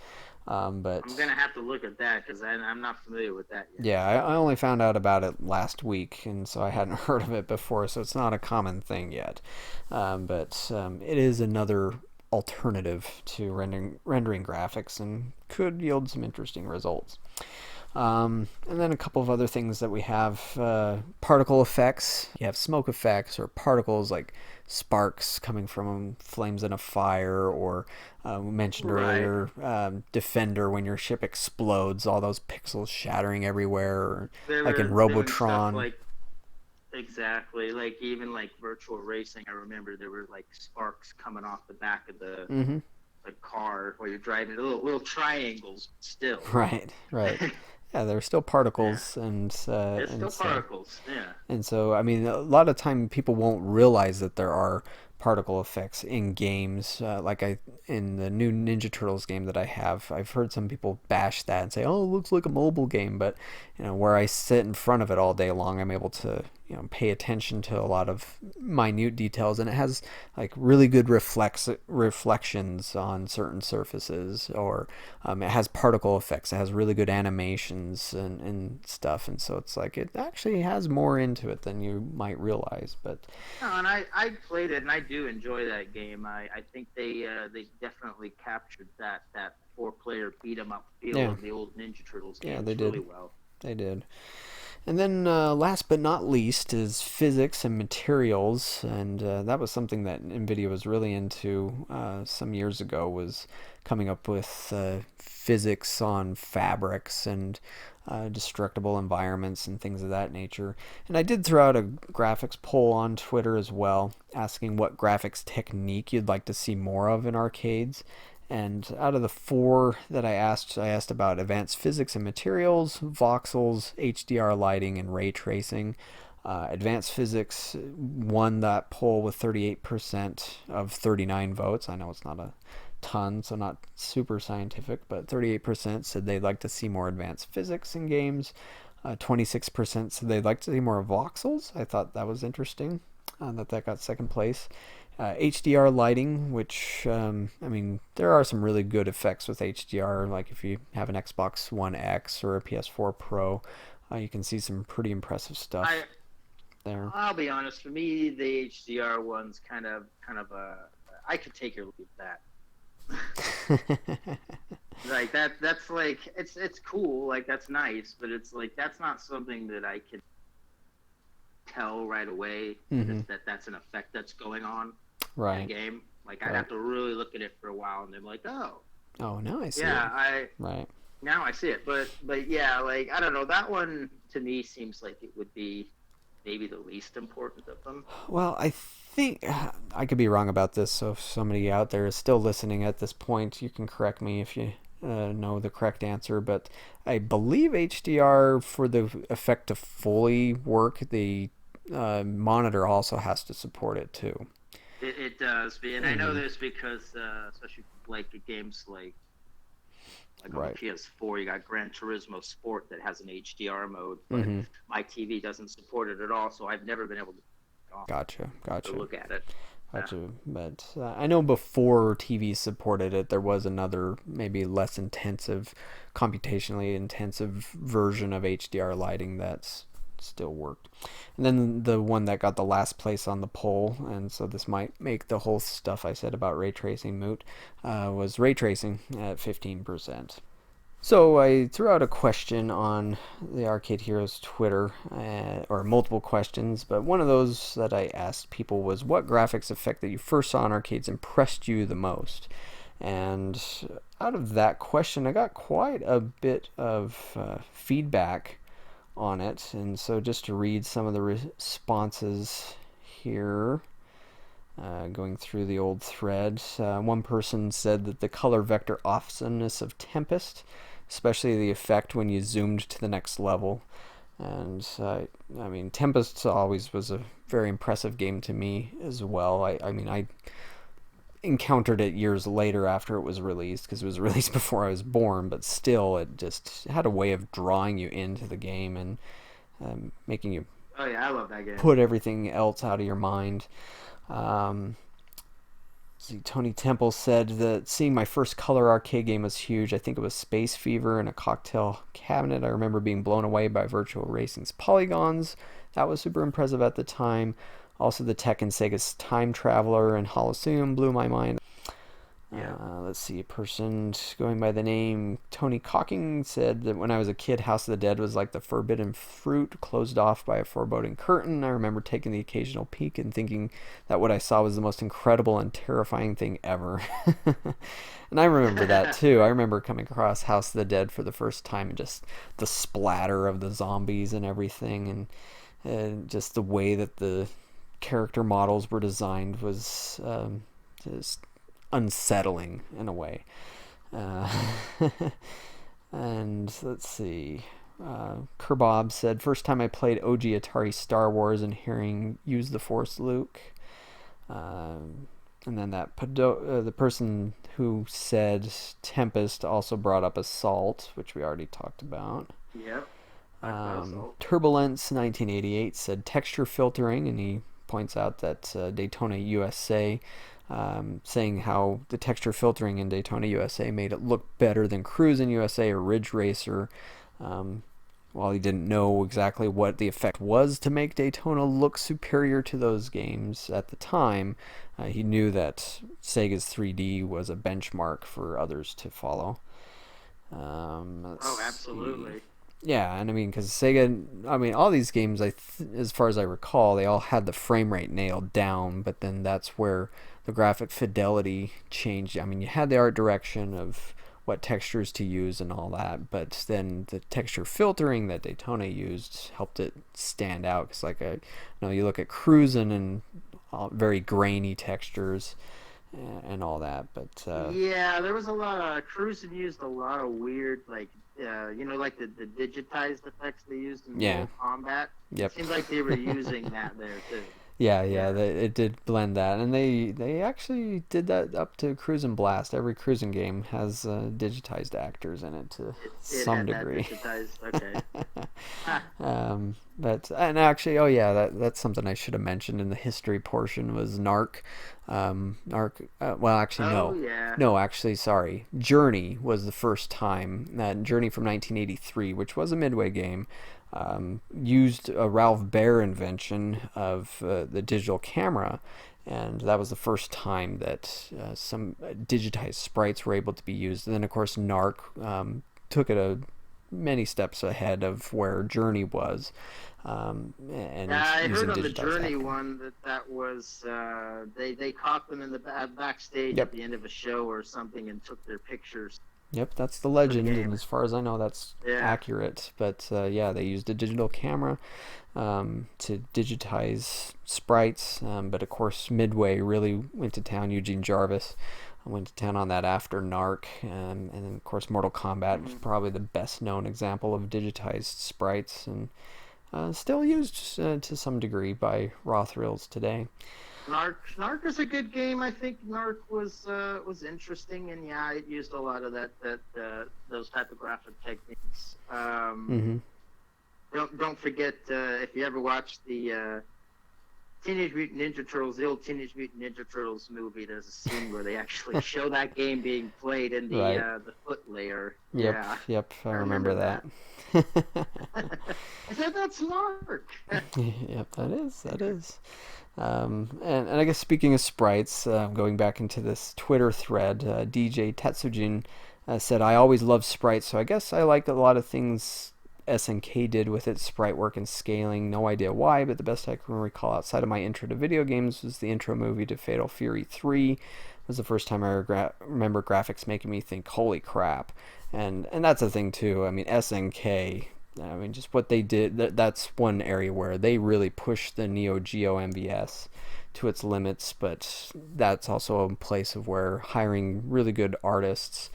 I'm But gonna have to look at that because I'm not familiar with that yet. yeah, I only found out about it last week, and so I hadn't heard of it before, so it's not a common thing yet. But it is another alternative to rendering graphics, and could yield some interesting results. And then a couple of other things that we have, particle effects. You have smoke effects or particles like sparks coming from flames in a fire, or we mentioned Right. earlier, Defender when your ship explodes, all those pixels shattering everywhere, or They like in were doing stuff Robotron. like exactly like even like virtual racing. I remember there were like sparks coming off the back of Mm-hmm. the car while you're driving, little triangles still. Right, right. Yeah, they're still Yeah, particles, it's and still so particles. Yeah. And so, I mean, a lot of time people won't realize that there are particle effects in games. In the new Ninja Turtles game that I have, I've heard some people bash that and say, "Oh, it looks like a mobile game." But where I sit in front of it all day long, I'm able to pay attention to a lot of minute details, and it has like really good reflections on certain surfaces, or it has particle effects. It has really good animations and stuff, and so it's like it actually has more into it than you might realize. But No, and I played it and I do enjoy that game. I think they definitely captured that four-player beat 'em up feel yeah, of the old Ninja Turtles yeah, they games really did, well. they did. And then last but not least is physics and materials, and that was something that NVIDIA was really into some years ago, was coming up with physics on fabrics and destructible environments and things of that nature. And I did throw out a graphics poll on Twitter as well, asking what graphics technique you'd like to see more of in arcades. And out of the four that I asked about advanced physics and materials, voxels, HDR lighting, and ray tracing. Advanced physics won that poll with 38% of 39 votes. I know it's not a ton, so not super scientific, but 38% said they'd like to see more advanced physics in games. 26% said they'd like to see more voxels. I thought that was interesting, that got second place. HDR lighting, which, I mean, there are some really good effects with HDR. Like if you have an Xbox One X or a PS4 Pro, you can see some pretty impressive I stuff there. I'll be honest. For me, the HDR one's kind of a I could take or leave that. Like that's like it's cool. Like that's nice, but it's like that's not something that I can tell right away Mm-hmm. that's an effect that's going on in a Right, game. Like I'd right. have to really look at it for a while, and then like, oh, Oh, now I see it. yeah, I Right. now I see it. But yeah, like I don't know. That one to me seems like it would be maybe the least important of them. Well, I think I could be wrong about this, so if somebody out there is still listening at this point, you can correct me if you know the correct answer. But I believe HDR, for the effect to fully work, the monitor also has to support it too. It does, and I know Mm-hmm. this because especially like games like on the Right. PS4, you got Gran Turismo Sport that has an HDR mode, but Mm-hmm. my TV doesn't support it at all, so I've never been able Gotcha. to Gotcha. look at it. Yeah. Gotcha. But I know before TV supported it, there was another, maybe less intensive, computationally intensive version of HDR lighting that's still worked. And then the one that got the last place on the poll, and so this might make the whole stuff I said about ray tracing moot, was ray tracing at 15%. So I threw out a question on the Arcade Heroes Twitter, or multiple questions, but one of those that I asked people was, what graphics effect that you first saw in arcades impressed you the most? And out of that question, I got quite a bit of feedback on it. And so just to read some of the responses here, going through the old thread, one person said that the color vector awesomeness of Tempest, especially the effect when you zoomed to the next level. And I mean, Tempest always was a very impressive game to me as well. I mean, I encountered it years later after it was released, because it was released before I was born, but still, it just had a way of drawing you into the game and making you Oh yeah, I love that game. put everything else out of your mind. Um, see, Tony Temple said that seeing my first color arcade game was huge. I think it was Space Fever in a cocktail cabinet. I remember being blown away by Virtual Racing's polygons. That was super impressive at the time. Also, the Tech and Sega's Time Traveler and Holosseum blew my mind. Yeah. Let's see, a person going by the name Tony Cocking said that when I was a kid, House of the Dead was like the forbidden fruit closed off by a foreboding curtain. I remember taking the occasional peek and thinking that what I saw was the most incredible and terrifying thing ever. And I remember that too. I remember coming across House of the Dead for the first time and just the splatter of the zombies and everything, and just the way that the character models were designed was just unsettling in a way. Uh, and let's see. Kerbob said, first time I played OG Atari Star Wars and hearing use the Force Luke. And then the person who said Tempest also brought up Assault, which we already talked about. Yep. Turbulence 1988 said texture filtering, and he points out that Daytona USA, saying how the texture filtering in Daytona USA made it look better than Cruisin' USA or Ridge Racer. While he didn't know exactly what the effect was to make Daytona look superior to those games at the time, he knew that Sega's 3D was a benchmark for others to follow. Absolutely. See. Yeah, and I mean, because Sega, I mean, all these games, as far as I recall, they all had the frame rate nailed down, but then that's where the graphic fidelity changed. I mean, you had the art direction of what textures to use and all that, but then the texture filtering that Daytona used helped it stand out. Because, like, you look at Cruisin' and very grainy textures and all that, but yeah, there was a lot of Cruisin' used a lot of weird, like like the digitized effects they used in Mortal Kombat. Yep. It seemed like they were using that there too. Yeah, it did blend that, and they actually did that up to Cruisin' Blast. Every Cruisin' game has digitized actors in it to some degree. Okay. But and actually, oh yeah, that's something I should have mentioned in the history portion was Narc. Well, actually, no. Yeah. No, actually, sorry. Journey was the first time. Journey from 1983, which was a Midway game. Used a Ralph Baer invention of the digital camera, and that was the first time that some digitized sprites were able to be used. And then, of course, Narc took it many steps ahead of where Journey was. And I heard on the Journey acting. one that was they caught them in the backstage at the end of a show or something and took their pictures. Yep, that's the legend, and as far as I know, that's accurate. But they used a digital camera to digitize sprites. But of course, Midway really went to town. Eugene Jarvis went to town on that after Narc, and then of course, Mortal Kombat was probably the best known example of digitized sprites, and still used to some degree by raw thrills today. Narc is a good game. I think Narc was interesting, and it used a lot of those type of graphic techniques. Don't forget if you ever watched the Teenage Mutant Ninja Turtles, the old Teenage Mutant Ninja Turtles movie. There's a scene where they actually show that game being played in the foot layer. Yep, I remember that. I said that's Narc. Yep, that is. And I guess speaking of sprites, going back into this Twitter thread, DJ Tetsujin said, I always loved sprites, so I guess I liked a lot of things SNK did with its sprite work and scaling. No idea why, but the best I can recall outside of my intro to video games was the intro movie to Fatal Fury 3. It was the first time I remember graphics making me think, holy crap. And that's the thing, too. I mean, SNK... I mean, just what they did, that's one area where they really pushed the Neo Geo MVS to its limits, but that's also a place of where hiring really good artists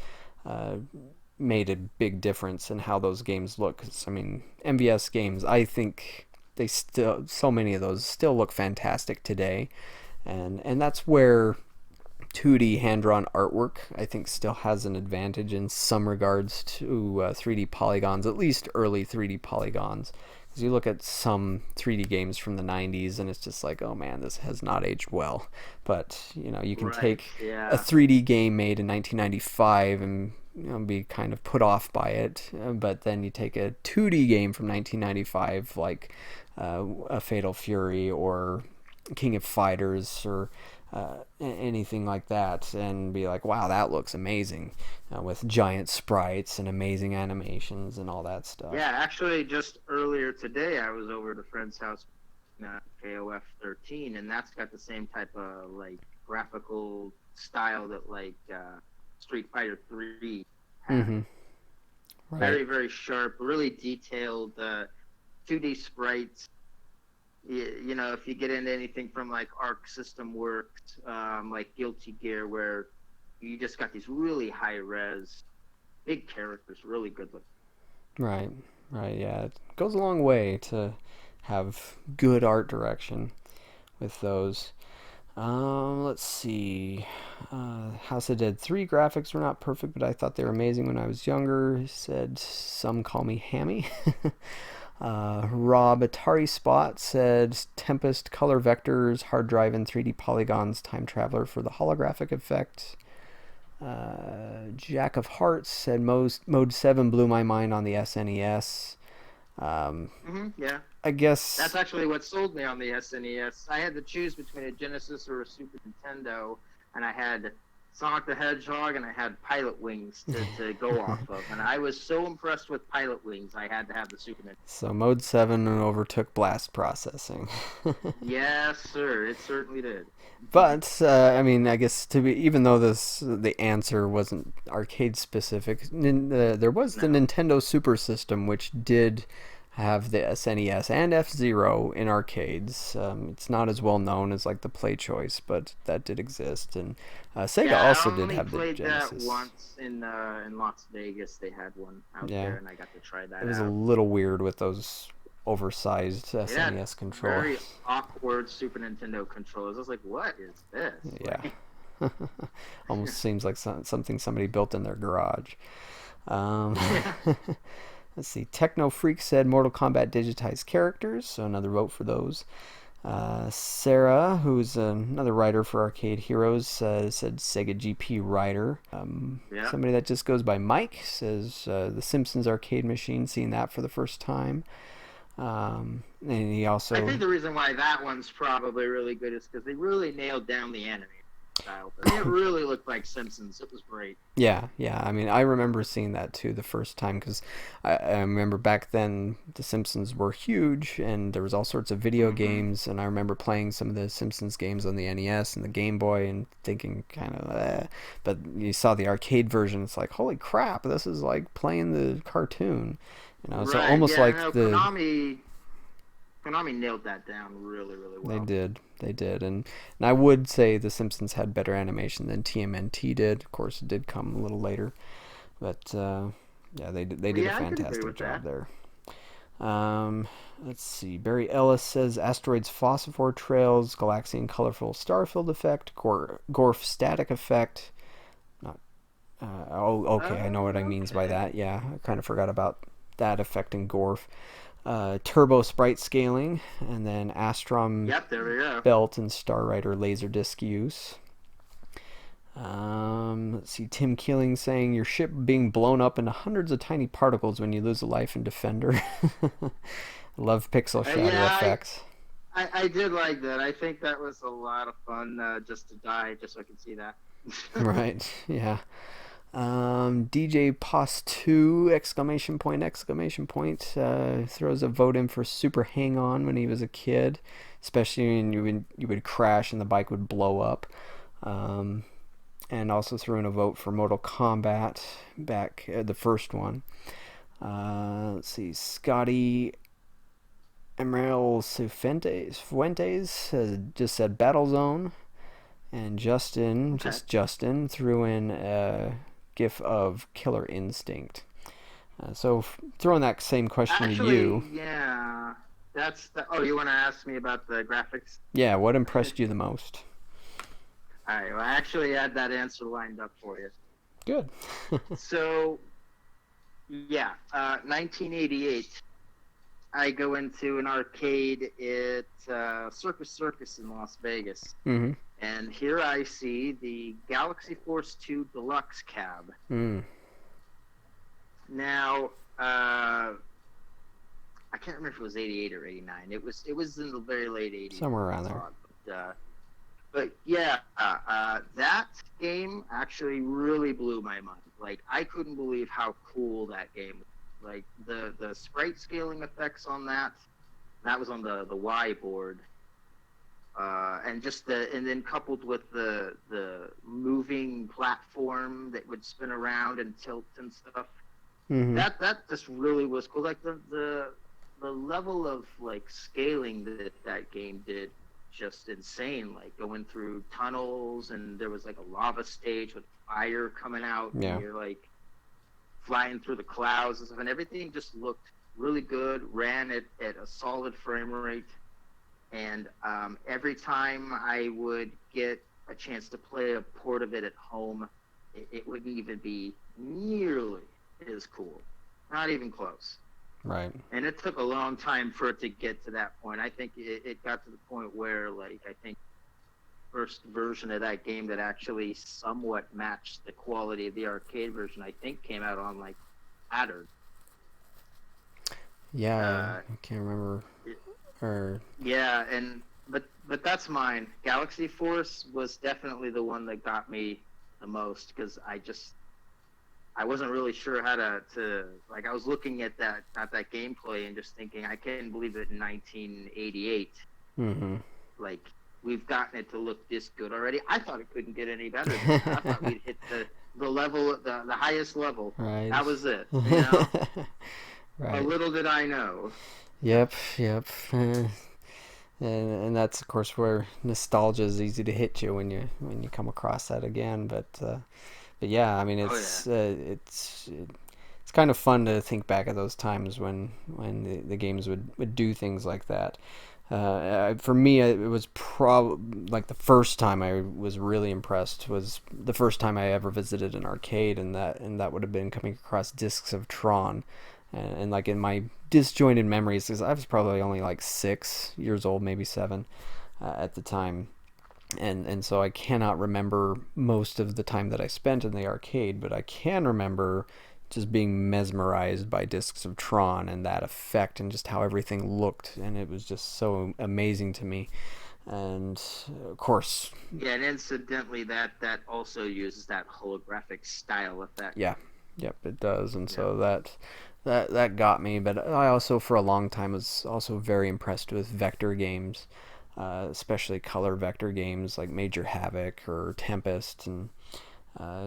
made a big difference in how those games look. 'Cause, I mean, MVS games, I think so many of those still look fantastic today, and that's where 2D hand-drawn artwork, I think, still has an advantage in some regards to 3D polygons, at least early 3D polygons. Because you look at some 3D games from the 90s, and it's just like, oh man, this has not aged well. But, you can take a 3D game made in 1995 and be kind of put off by it. But then you take a 2D game from 1995, like a Fatal Fury or King of Fighters or anything like that, and be like, wow, that looks amazing, with giant sprites and amazing animations and all that stuff. Yeah, actually, just earlier today, I was over at a friend's house, KOF 13, and that's got the same type of like graphical style that like Street Fighter 3 had. Mm-hmm. Right. Very, very sharp, really detailed 2D sprites. You know, if you get into anything from like Arc System Works, like Guilty Gear, where you just got these really high res, big characters, really good looking. Right. Right. Yeah. It goes a long way to have good art direction with those. Let's see. House of Dead 3 graphics were not perfect, but I thought they were amazing when I was younger. He said, some call me Hammy. Rob Atari Spot said, Tempest color vectors, hard drive and 3D polygons, time traveler for the holographic effect. Jack of Hearts said, Mode 7 blew my mind on the SNES. Yeah. I guess that's actually what sold me on the SNES. I had to choose between a Genesis or a Super Nintendo, and I had Sonic the Hedgehog and I had Pilot Wings to go off of. And I was so impressed with Pilot Wings, I had to have the Super Nintendo. So Mode 7 overtook blast processing. Yes, sir. It certainly did. But I mean, I guess even though the answer wasn't arcade specific, there was the Nintendo Super System, which did have the SNES and F-Zero in arcades. It's not as well known as like the Play Choice, but that did exist, and Sega also did have the Genesis. I played that once in Las Vegas. They had one out there, and I got to try that out. It was a little weird with those oversized SNES controllers. Very awkward Super Nintendo controllers. I was like, what is this? Yeah. Almost seems like something somebody built in their garage. Let's see. Techno Freak said Mortal Kombat digitized characters, so another vote for those. Sarah, who's another writer for Arcade Heroes, said Sega GP writer. Somebody that just goes by Mike says The Simpsons arcade machine, seeing that for the first time. And he also... I think the reason why that one's probably really good is because they really nailed down the anime style. I mean, it really looked like Simpsons. It was great. Yeah. I mean, I remember seeing that too the first time, because I remember back then the Simpsons were huge, and there was all sorts of video games, and I remember playing some of the Simpsons games on the NES and the Game Boy and thinking kind of, but you saw the arcade version, it's like, holy crap, this is like playing the cartoon. You know, so almost like Konami nailed that down really, really well. They did, and I would say the Simpsons had better animation than TMNT did. Of course, it did come a little later, but they did a fantastic job there. Let's see. Barry Ellis says Asteroids Phosphor Trails, Galaxian Colorful Starfield Effect, Gorf Static Effect. Okay, I know what I means by that. Yeah, I kind of forgot about that affecting Gorf. Turbo Sprite Scaling, and then Astrom there we go. Belt and Star Rider Laserdisc use. Let's see, Tim Keeling saying your ship being blown up into hundreds of tiny particles when you lose a life in Defender. Love pixel shatter effects. I did like that. I think that was a lot of fun, just to die, just so I can see that. Right, yeah. DJ Pos2 exclamation point throws a vote in for Super Hang On when he was a kid, especially when you would crash and the bike would blow up, and also threw in a vote for Mortal Kombat back the first one. Let's see, Scotty Emeril Fuentes just said Battlezone, and Justin threw in a GIF of Killer Instinct. So throwing that same question to you. Yeah, you want to ask me about the graphics? Yeah, what impressed you the most? All right, well, I actually had that answer lined up for you. Good. So, 1988, I go into an arcade at Circus in Las Vegas. Mm-hmm. And here I see the Galaxy Force 2 Deluxe Cab. Now, I can't remember if it was 88 or 89. It was in the very late 80s. Somewhere around there. But, But yeah, that game actually really blew my mind. Like I couldn't believe how cool that game was. Like the sprite scaling effects on that. That was on the Y board, and just and then coupled with the moving platform that would spin around and tilt and stuff. Mm-hmm. That just really was cool. Like the level of like scaling that game did, just insane. Like going through tunnels, and there was like a lava stage with fire coming out, and Yeah. you're like flying through the clouds and stuff, and everything just looked really good. Ran at a solid frame rate, and every time I would get a chance to play a port of it at home, it wouldn't even be nearly as cool. Not even close. Right. And it took a long time for it to get to that point. I think it got to the point where, like, I think first version of that game that actually somewhat matched the quality of the arcade version, I think came out on like Saturn. Yeah, Uh, I can't remember. Or yeah, and but that's mine. Galaxy Force was definitely the one that got me the most because I wasn't really sure how to like. I was looking at that gameplay and just thinking I can't believe it in 1988. mm-hmm. Like we've gotten it to look this good already. I thought it couldn't get any better than that. I thought we'd hit the level, the highest level. Right. That was it. You know. But Right. little did I know. Yep. Yep. And that's of course where nostalgia is easy to hit you when you come across that again. But yeah, I mean Oh yeah. it's kind of fun to think back at those times when the games would do things like that. For me, it was like the first time I was really impressed was the first time I ever visited an arcade, and that would have been coming across discs of Tron, and like in my disjointed memories, because I was probably only like 6 years old, maybe 7, at the time, and so I cannot remember most of the time that I spent in the arcade, but I can remember just being mesmerized by Discs of Tron and that effect and just how everything looked, and it was just so amazing to me. And of course, Yeah, and incidentally, that also uses that holographic style effect. yeah, yep, it does, and Yeah. so that got me. But I also, for a long time, was also very impressed with vector games, especially color vector games like Major Havoc or Tempest and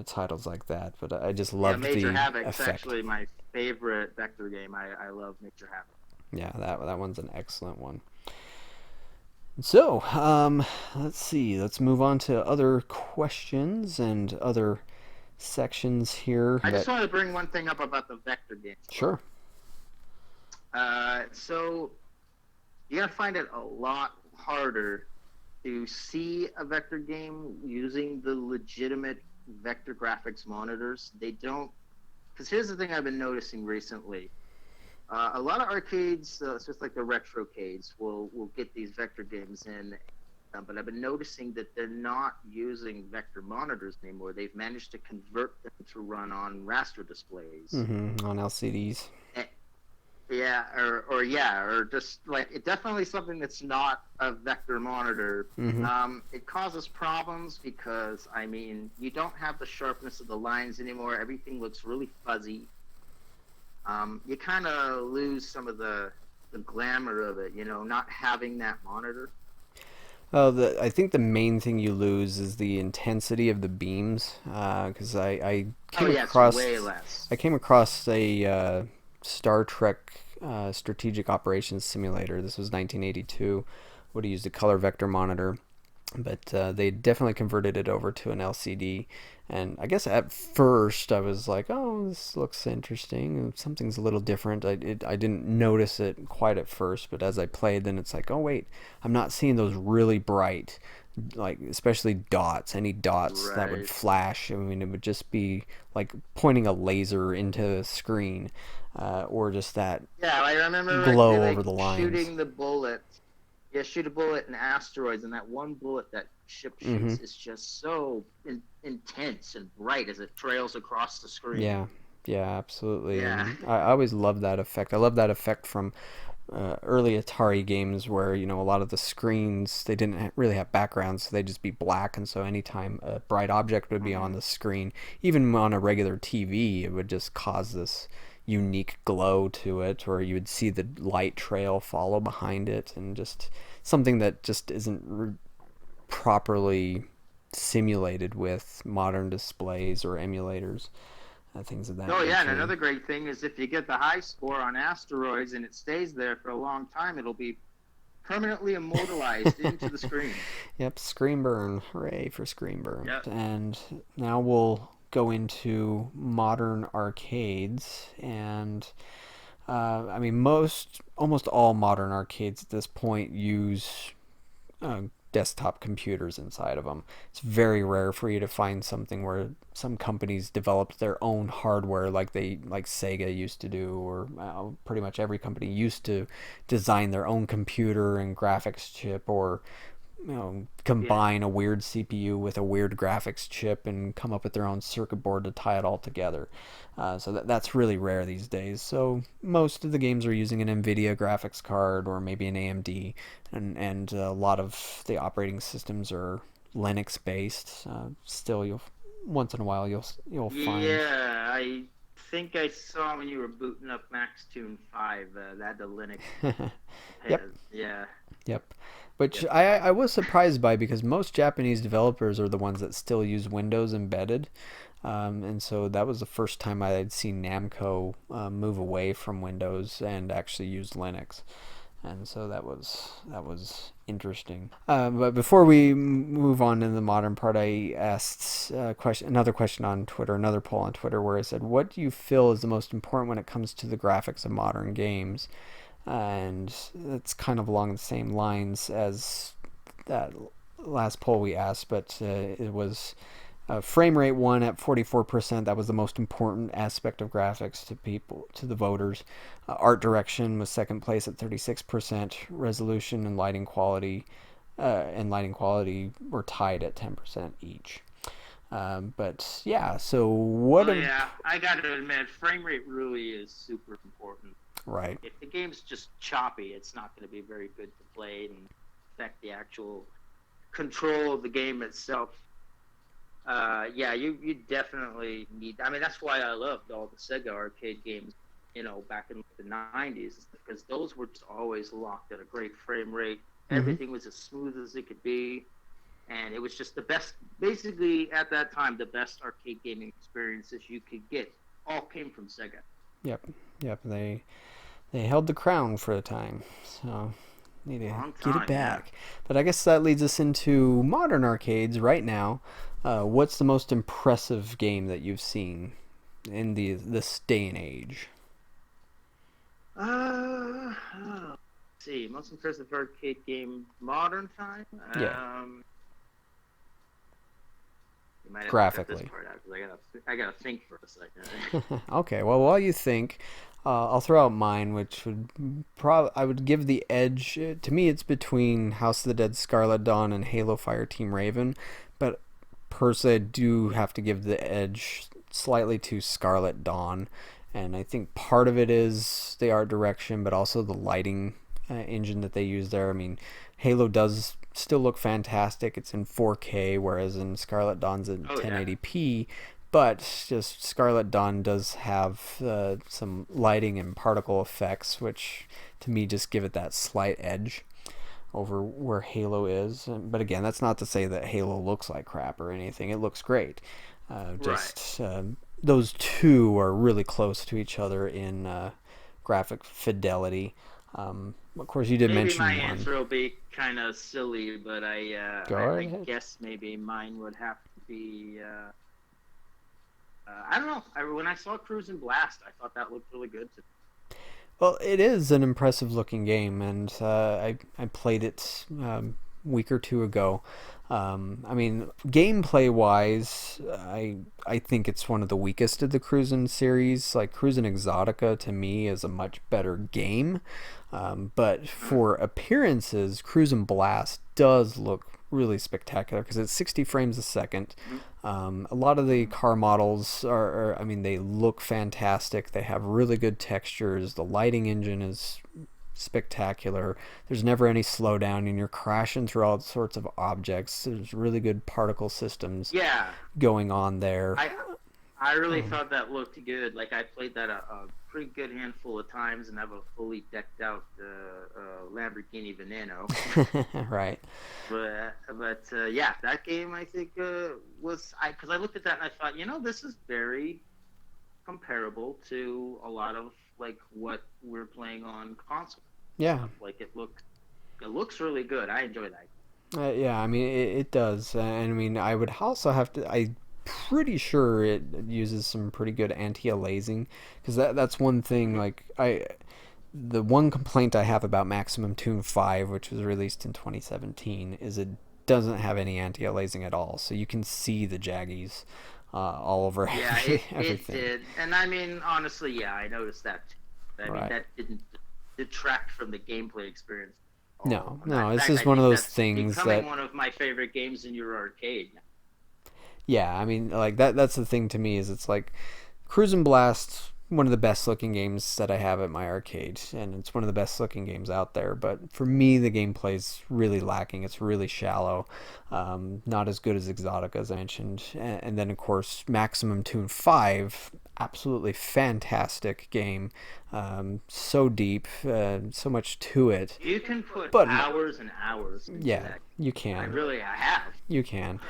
titles like that. But I just Yeah, loved Major the Havoc's effect. actually my favorite vector game. I love Major Havoc. Yeah, that one's an excellent one. So, let's see. Let's move on to other questions and other sections here. I just But want to bring one thing up about the vector games, sure. though. So you're gonna find it a lot harder to see a vector game using the legitimate vector graphics monitors. They don't, because here's the thing I've been noticing recently. A lot of arcades, it's just like the retrocades, will get these vector games in, but I've been noticing that they're not using vector monitors anymore. They've managed to convert them to run on raster displays. Mm-hmm. On LCDs. Eh, yeah, or yeah, or just like it definitely something that's not a vector monitor. Mm-hmm. It causes problems because I mean you don't have the sharpness of the lines anymore. Everything looks really fuzzy. You kind of lose some of the glamour of it, you know, not having that monitor. Oh, I think the main thing you lose is the intensity of the beams, because Oh yeah, it's way less. I came across a Star Trek strategic operations simulator. This was 1982. Would have used a color vector monitor, but they definitely converted it over to an LCD. And I guess at first I was like, "Oh, this looks interesting. Something's a little different." I didn't notice it quite at first, but as I played, then it's like, "Oh wait, I'm not seeing those really bright, like especially dots. Any dots that would Right. flash. I mean, it would just be like pointing a laser into the screen, or just that Yeah, I remember glow over like the lines." shooting the bullet. Yeah, shoot a bullet in asteroids, and that one bullet that ship Mm-hmm. shoots is just so intense and bright as it trails across the screen. Yeah, yeah, absolutely. Yeah. And I always love that effect. I love that effect from early Atari games where a lot of the screens they didn't really have backgrounds, so they'd just be black, and so anytime a bright object would be on Mm-hmm. the screen, even on a regular TV, it would just cause this unique glow to it, or you would see the light trail follow behind it, and just something that just isn't properly simulated with modern displays or emulators, things of that Oh yeah, and nature. another great thing is if you get the high score on asteroids and it stays there for a long time, it'll be permanently immortalized into the screen. Yep, screen burn. Hooray for screen burn. Yep. And now we'll go into modern arcades. And I mean, almost all modern arcades at this point use uh, desktop computers inside of them. It's very rare for you to find something where some companies developed their own hardware like Sega used to do, or pretty much every company used to design their own computer and graphics chip, or Yeah. combine a weird CPU with a weird graphics chip and come up with their own circuit board to tie it all together. So that's really rare these days. So most of the games are using an NVIDIA graphics card or maybe an AMD, and a lot of the operating systems are Linux based. Still, you'll once in a while you'll find. Yeah, I think I saw when you were booting up Max Tune 5, that had the Linux. Yep. Yeah. Yep. Which Yep. I was surprised by, because most Japanese developers are the ones that still use Windows embedded. And so that was the first time I had seen Namco move away from Windows and actually use Linux. And so that was interesting. But before we move on to the modern part, I asked another question on Twitter, another poll on Twitter, where I said, "What do you feel is the most important when it comes to the graphics of modern games?" And it's kind of along the same lines as that last poll we asked, but it was frame rate won at 44%. That was the most important aspect of graphics to the voters. Art direction was second place at 36%. Resolution and lighting quality were tied at 10% each. But yeah, so what? Oh yeah, I gotta admit, frame rate really is super important. Right. If the game's just choppy, it's not going to be very good to play and affect the actual control of the game itself. Yeah, you definitely need. I mean, that's why I loved all the Sega arcade games, back in the '90s, because those were just always locked at a great frame rate. Mm-hmm. Everything was as smooth as it could be, and it was just the best. Basically, at that time, the best arcade gaming experiences you could get all came from Sega. Yep. Yep. They held the crown for a time, so need to Long get it time, yeah. back. But I guess that leads us into modern arcades right now. What's the most impressive game that you've seen in this day and age? Let's see, most impressive arcade game, modern time. Yeah, You might have to cut this graphically. part out because I gotta think for a second. Okay, well, while you think, I'll throw out mine, which I would give the edge. To me, it's between House of the Dead: Scarlet Dawn and Halo Fireteam Raven, but personally, I do have to give the edge slightly to Scarlet Dawn, and I think part of it is the art direction, but also the lighting engine that they use there. I mean, Halo does still look fantastic. It's in 4K, whereas in Scarlet Dawn's in Oh yeah, 1080p. But just Scarlet Dawn does have some lighting and particle effects, which to me just give it that slight edge over where Halo is. But again, that's not to say that Halo looks like crap or anything. It looks great. right. Just those two are really close to each other in graphic fidelity. Of course, you did Maybe my mention one. answer will be kind of silly, but I, uh, Go I right I ahead. guess maybe mine would have to be. I don't know. When I saw Cruise and Blast, I thought that looked really good. Well, it is an impressive looking game, and I played it week or two ago. I mean, gameplay wise, I think it's one of the weakest of the Cruisin' series. Like Cruisin' Exotica to me is a much better game, but for appearances, Cruisin' Blast does look really spectacular because it's 60 frames a second. Mm-hmm. A lot of the car models I mean, they look fantastic. They have really good textures. The lighting engine is spectacular. There's never any slowdown, and you're crashing through all sorts of objects. There's really good particle systems Yeah, going on there. I really thought that looked good. Like I played that a pretty good handful of times, and have a fully decked out Lamborghini Veneno. Right. But yeah, that game I think was because I looked at that and I thought, this is very comparable to a lot of like what we're playing on console Yeah. stuff. Like it looks really good. I enjoy that. Yeah, I mean it does, and I mean I would also have to. I pretty sure it uses some pretty good anti-aliasing, because that's one thing. Like the one complaint I have about Maximum Tune 5, which was released in 2017, is it doesn't have any anti-aliasing at all, so you can see the jaggies all over Yeah, it everything. did, and I mean honestly, yeah, I noticed that too. I mean Right. that didn't detract from the gameplay experience. No, In this fact, is I one of think those that's things becoming that, one of my favorite games in your arcade. yeah, I mean, like that's the thing to me, is it's like Cruisin' Blast, one of the best looking games that I have at my arcade, and it's one of the best looking games out there. But for me, the gameplay's really lacking. It's really shallow, not as good as Exotica, as I mentioned. And then, of course, Maximum Tune 5, absolutely fantastic game. So deep, so much to it. You can put But hours and hours into yeah, that. you can. I have. You can.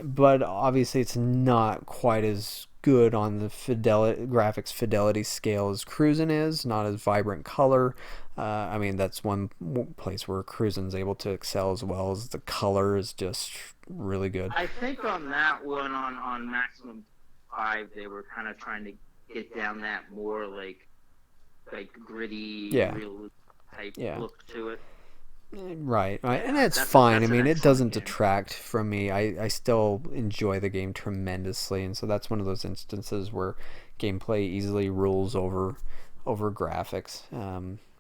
But obviously it's not quite as good on the graphics fidelity scale as Cruisin' is, not as vibrant color. I mean, that's one place where Cruisin's able to excel, as well as the color is just really good. I think on that one, on Maximum 5, they were kind of trying to get down that more like gritty, Yeah. real type Yeah. look to it. Right, and Yeah, it's fine. I that's an mean, it excellent doesn't game. detract from me. I still enjoy the game tremendously, and so that's one of those instances where gameplay easily rules over graphics.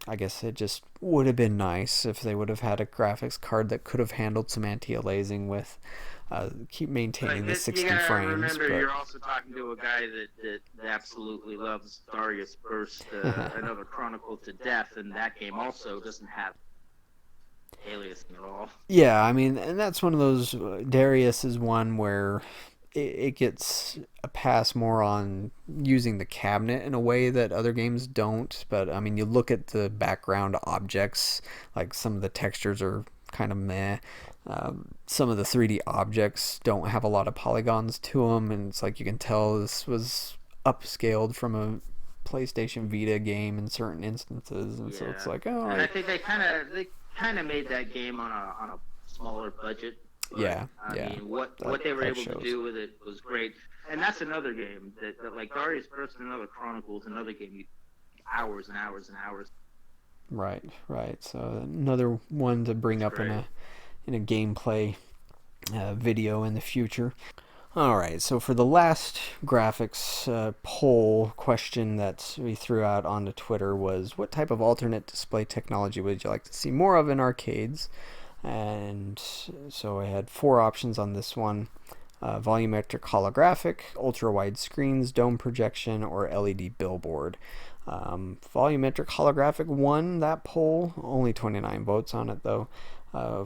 I guess it just would have been nice if they would have had a graphics card that could have handled some anti-aliasing with keep maintaining the 60 you gotta frames. remember, But you're also talking to a guy that absolutely loves Darius Burst, another Chronicle to death, and that game also doesn't have aliasing at all. yeah, I mean, and that's one of those. Darius is one where it gets a pass more on using the cabinet in a way that other games don't. But I mean, you look at the background objects, like some of the textures are kind of meh. Some of the 3D objects don't have a lot of polygons to them, and it's like you can tell this was upscaled from a PlayStation Vita game in certain instances, and so it's like, oh, And I think they kind of made that game on a smaller budget. But, yeah, I yeah. mean, what That- they were that able to shows. do with it was great. And that's another game that like Darius Burst and another Chronicles, another game you hours and hours and hours. Right, right. So another one to bring up great. in a gameplay video in the future. All right. So for the last graphics poll question that we threw out onto Twitter was, what type of alternate display technology would you like to see more of in arcades? And so I had 4 options on this one. Volumetric holographic, ultra wide screens, dome projection, or LED billboard. Volumetric holographic won that poll, only 29 votes on it though,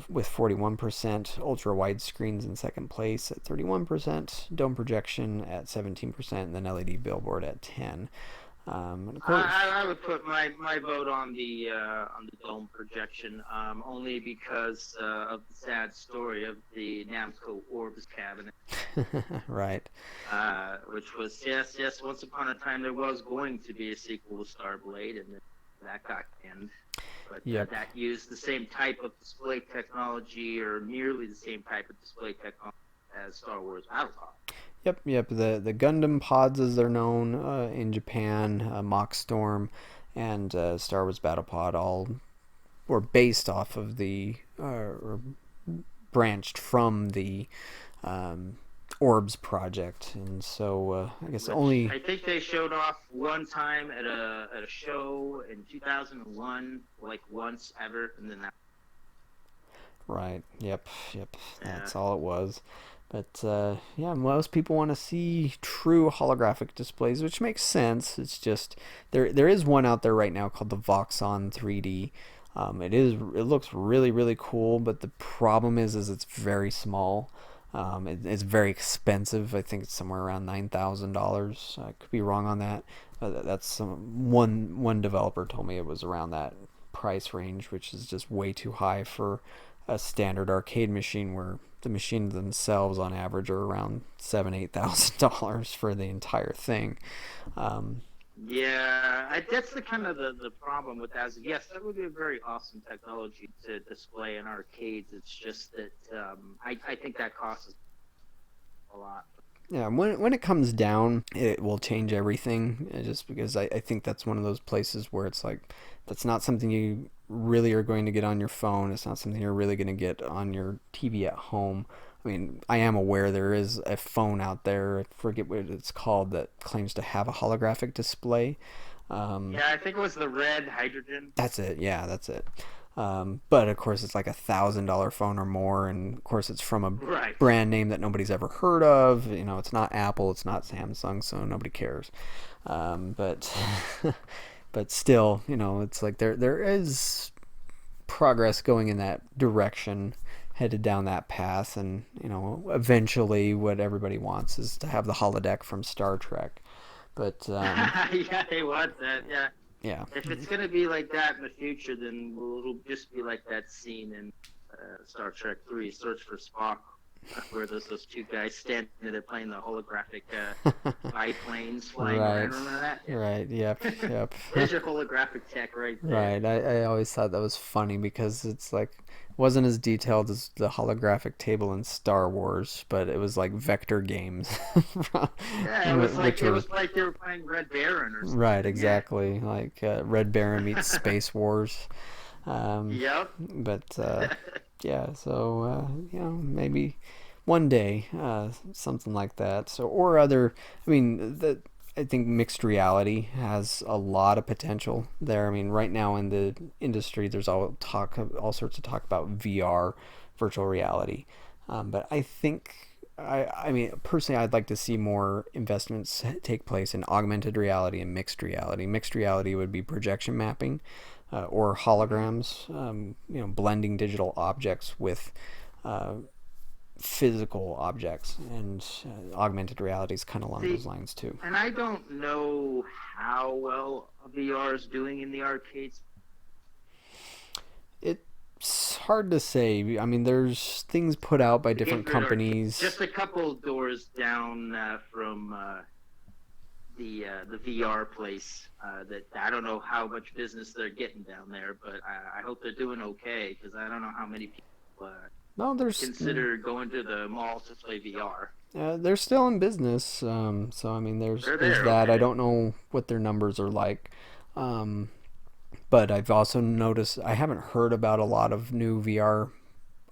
with 41%, ultra wide screens in second place at 31%, dome projection at 17%, and then LED billboard at 10%. And of course, I would put my vote on the dome projection, only because of the sad story of the Namco Orbs cabinet. right. Which was yes, once upon a time there was going to be a sequel to Starblade, and then that got canned. But Yep. that used the same type of display technology, or nearly the same type of display technology as Star Wars Battlefront. Yep. The Gundam pods, as they're known in Japan, Mock Storm, and Star Wars Battle Pod, all were based off of the or branched from the Orbs project, and so I guess only I think they showed off one time at a show in 2001, like once ever, and then that. right. Yep. Yeah. That's all it was. But yeah, most people want to see true holographic displays, which makes sense. It's just there is one out there right now called the Voxon 3D. It looks really cool, but the problem is it's very small. It's very expensive. I think it's somewhere around $9,000. I could be wrong on that. That's one developer told me it was around that price range, which is just way too high for a standard arcade machine, where the machines themselves on average are around $7,000-8,000 for the entire thing. Um, Yeah, that's the kind of the problem with that. Is, yes, that would be a very awesome technology to display in arcades. It's just that I think that costs a lot. yeah, when it comes down, it will change everything. Just because I think that's one of those places where it's like that's not something you really are going to get on your phone. It's not something you're really going to get on your TV at home. I mean, I am aware there is a phone out there, I forget what it's called, that claims to have a holographic display. Um, Yeah, I think it was the red hydrogen. that's it. Yeah, that's it. But of course, it's like $1,000 phone or more, and of course, it's from a Right. brand name that nobody's ever heard of. You know, it's not Apple, it's not Samsung, so nobody cares. But but still, you know, it's like there is progress going in that direction, headed down that path, and you know, eventually, what everybody wants is to have the holodeck from Star Trek. But Yeah, they want that. Yeah. yeah, If it's gonna be like that in the future, then it'll just be like that scene in Star Trek 3, Search for Spock, where there's those two guys standing there playing the holographic biplanes flying right, around. Remember that? Yeah. right, yep, yep. There's your holographic tech right there. Right. I always thought that was funny because it's like wasn't as detailed as the holographic table in Star Wars, but it was like vector games, Yeah, it was like which it were was like they were playing Red Baron or right, something. Yeah. exactly, like Red Baron meets Space Wars. Um, Yep. but yeah, so you know, maybe one day something like that. So or other. I mean, I think mixed reality has a lot of potential there. I mean, right now in the industry, there's all sorts of talk about VR, virtual reality. But I think, I mean, personally, I'd like to see more investments take place in augmented reality and mixed reality. Mixed reality would be projection mapping, or holograms. You know, blending digital objects with uh, physical objects, and augmented reality is kind of along those See, lines too. and I don't know how well VR is doing in the arcades. It's hard to say. I mean, there's things put out by The Game different Grid Arcade, companies. just a couple doors down from the VR place. That I don't know how much business they're getting down there, but I hope they're doing okay because I don't know how many people No, consider going to the mall to play VR. they're still in business. So I mean, They're there's there, that. I okay. don't know what their numbers are like. Um, but I've also noticed I haven't heard about a lot of new VR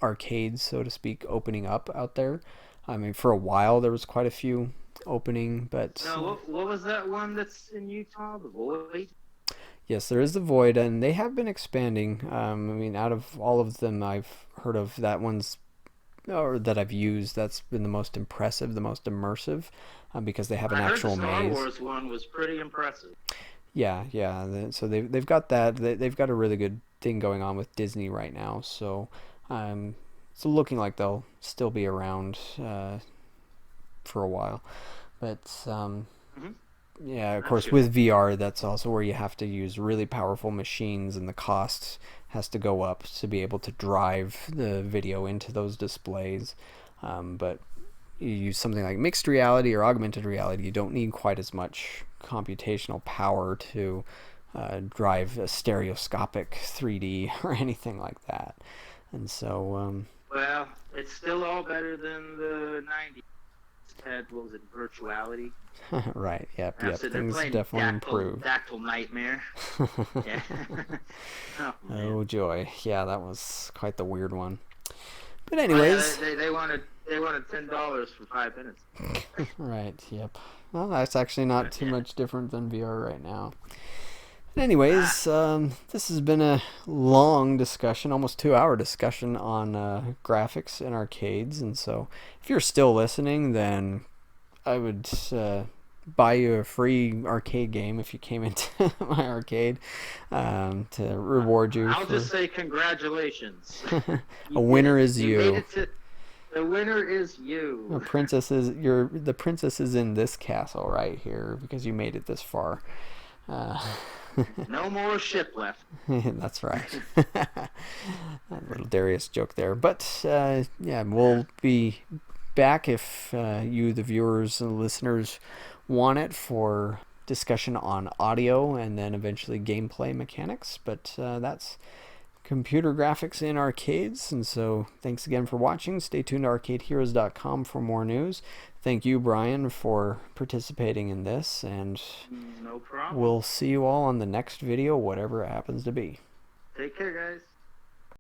arcades, so to speak, opening up out there. I mean, for a while there was quite a few opening, but No, what was that one that's in Utah? The Void. yes, there is the Void, and they have been expanding. I mean, out of all of them I've heard of, that one's or that I've used, that's been the most impressive, the most immersive, because they have an I heard the actual Star maze. Wars one was pretty impressive. Yeah, yeah. So they've got that. They've got a really good thing going on with Disney right now. So it's looking like they'll still be around for a while. But Hmm. yeah, of That's course, good. with VR, that's also where you have to use really powerful machines, and the cost has to go up to be able to drive the video into those displays. But you use something like mixed reality or augmented reality, you don't need quite as much computational power to drive a stereoscopic 3D or anything like that. And so, Well, it's still all better than the '90s. Had what was it, virtuality? right, yep, I'm yep, sitting there things playing definitely improve. Dactyl Nightmare. Yeah. Oh man. Oh joy, yeah, that was quite the weird one. But Oh yeah, anyways, they wanted $10 for 5 minutes. right, yep. Well, that's actually not too Yeah. much different than VR right now. Anyways, this has been a long discussion, almost 2 hour discussion on graphics in arcades. And so if you're still listening, then I would buy you a free arcade game if you came into my arcade to reward you. I'll just say congratulations. A winner is you. you. Made it to, the winner is you. The princess is in this castle right here because you made it this far. No more ship left. That's right. A little Darius joke there. But yeah, we'll be back if you, the viewers and listeners, want it for discussion on audio and then eventually gameplay mechanics. But that's computer graphics in arcades. And so thanks again for watching. Stay tuned to arcadeheroes.com for more news. Thank you, Brian, for participating in this, and no problem. We'll see you all on the next video, whatever it happens to be. Take care, guys.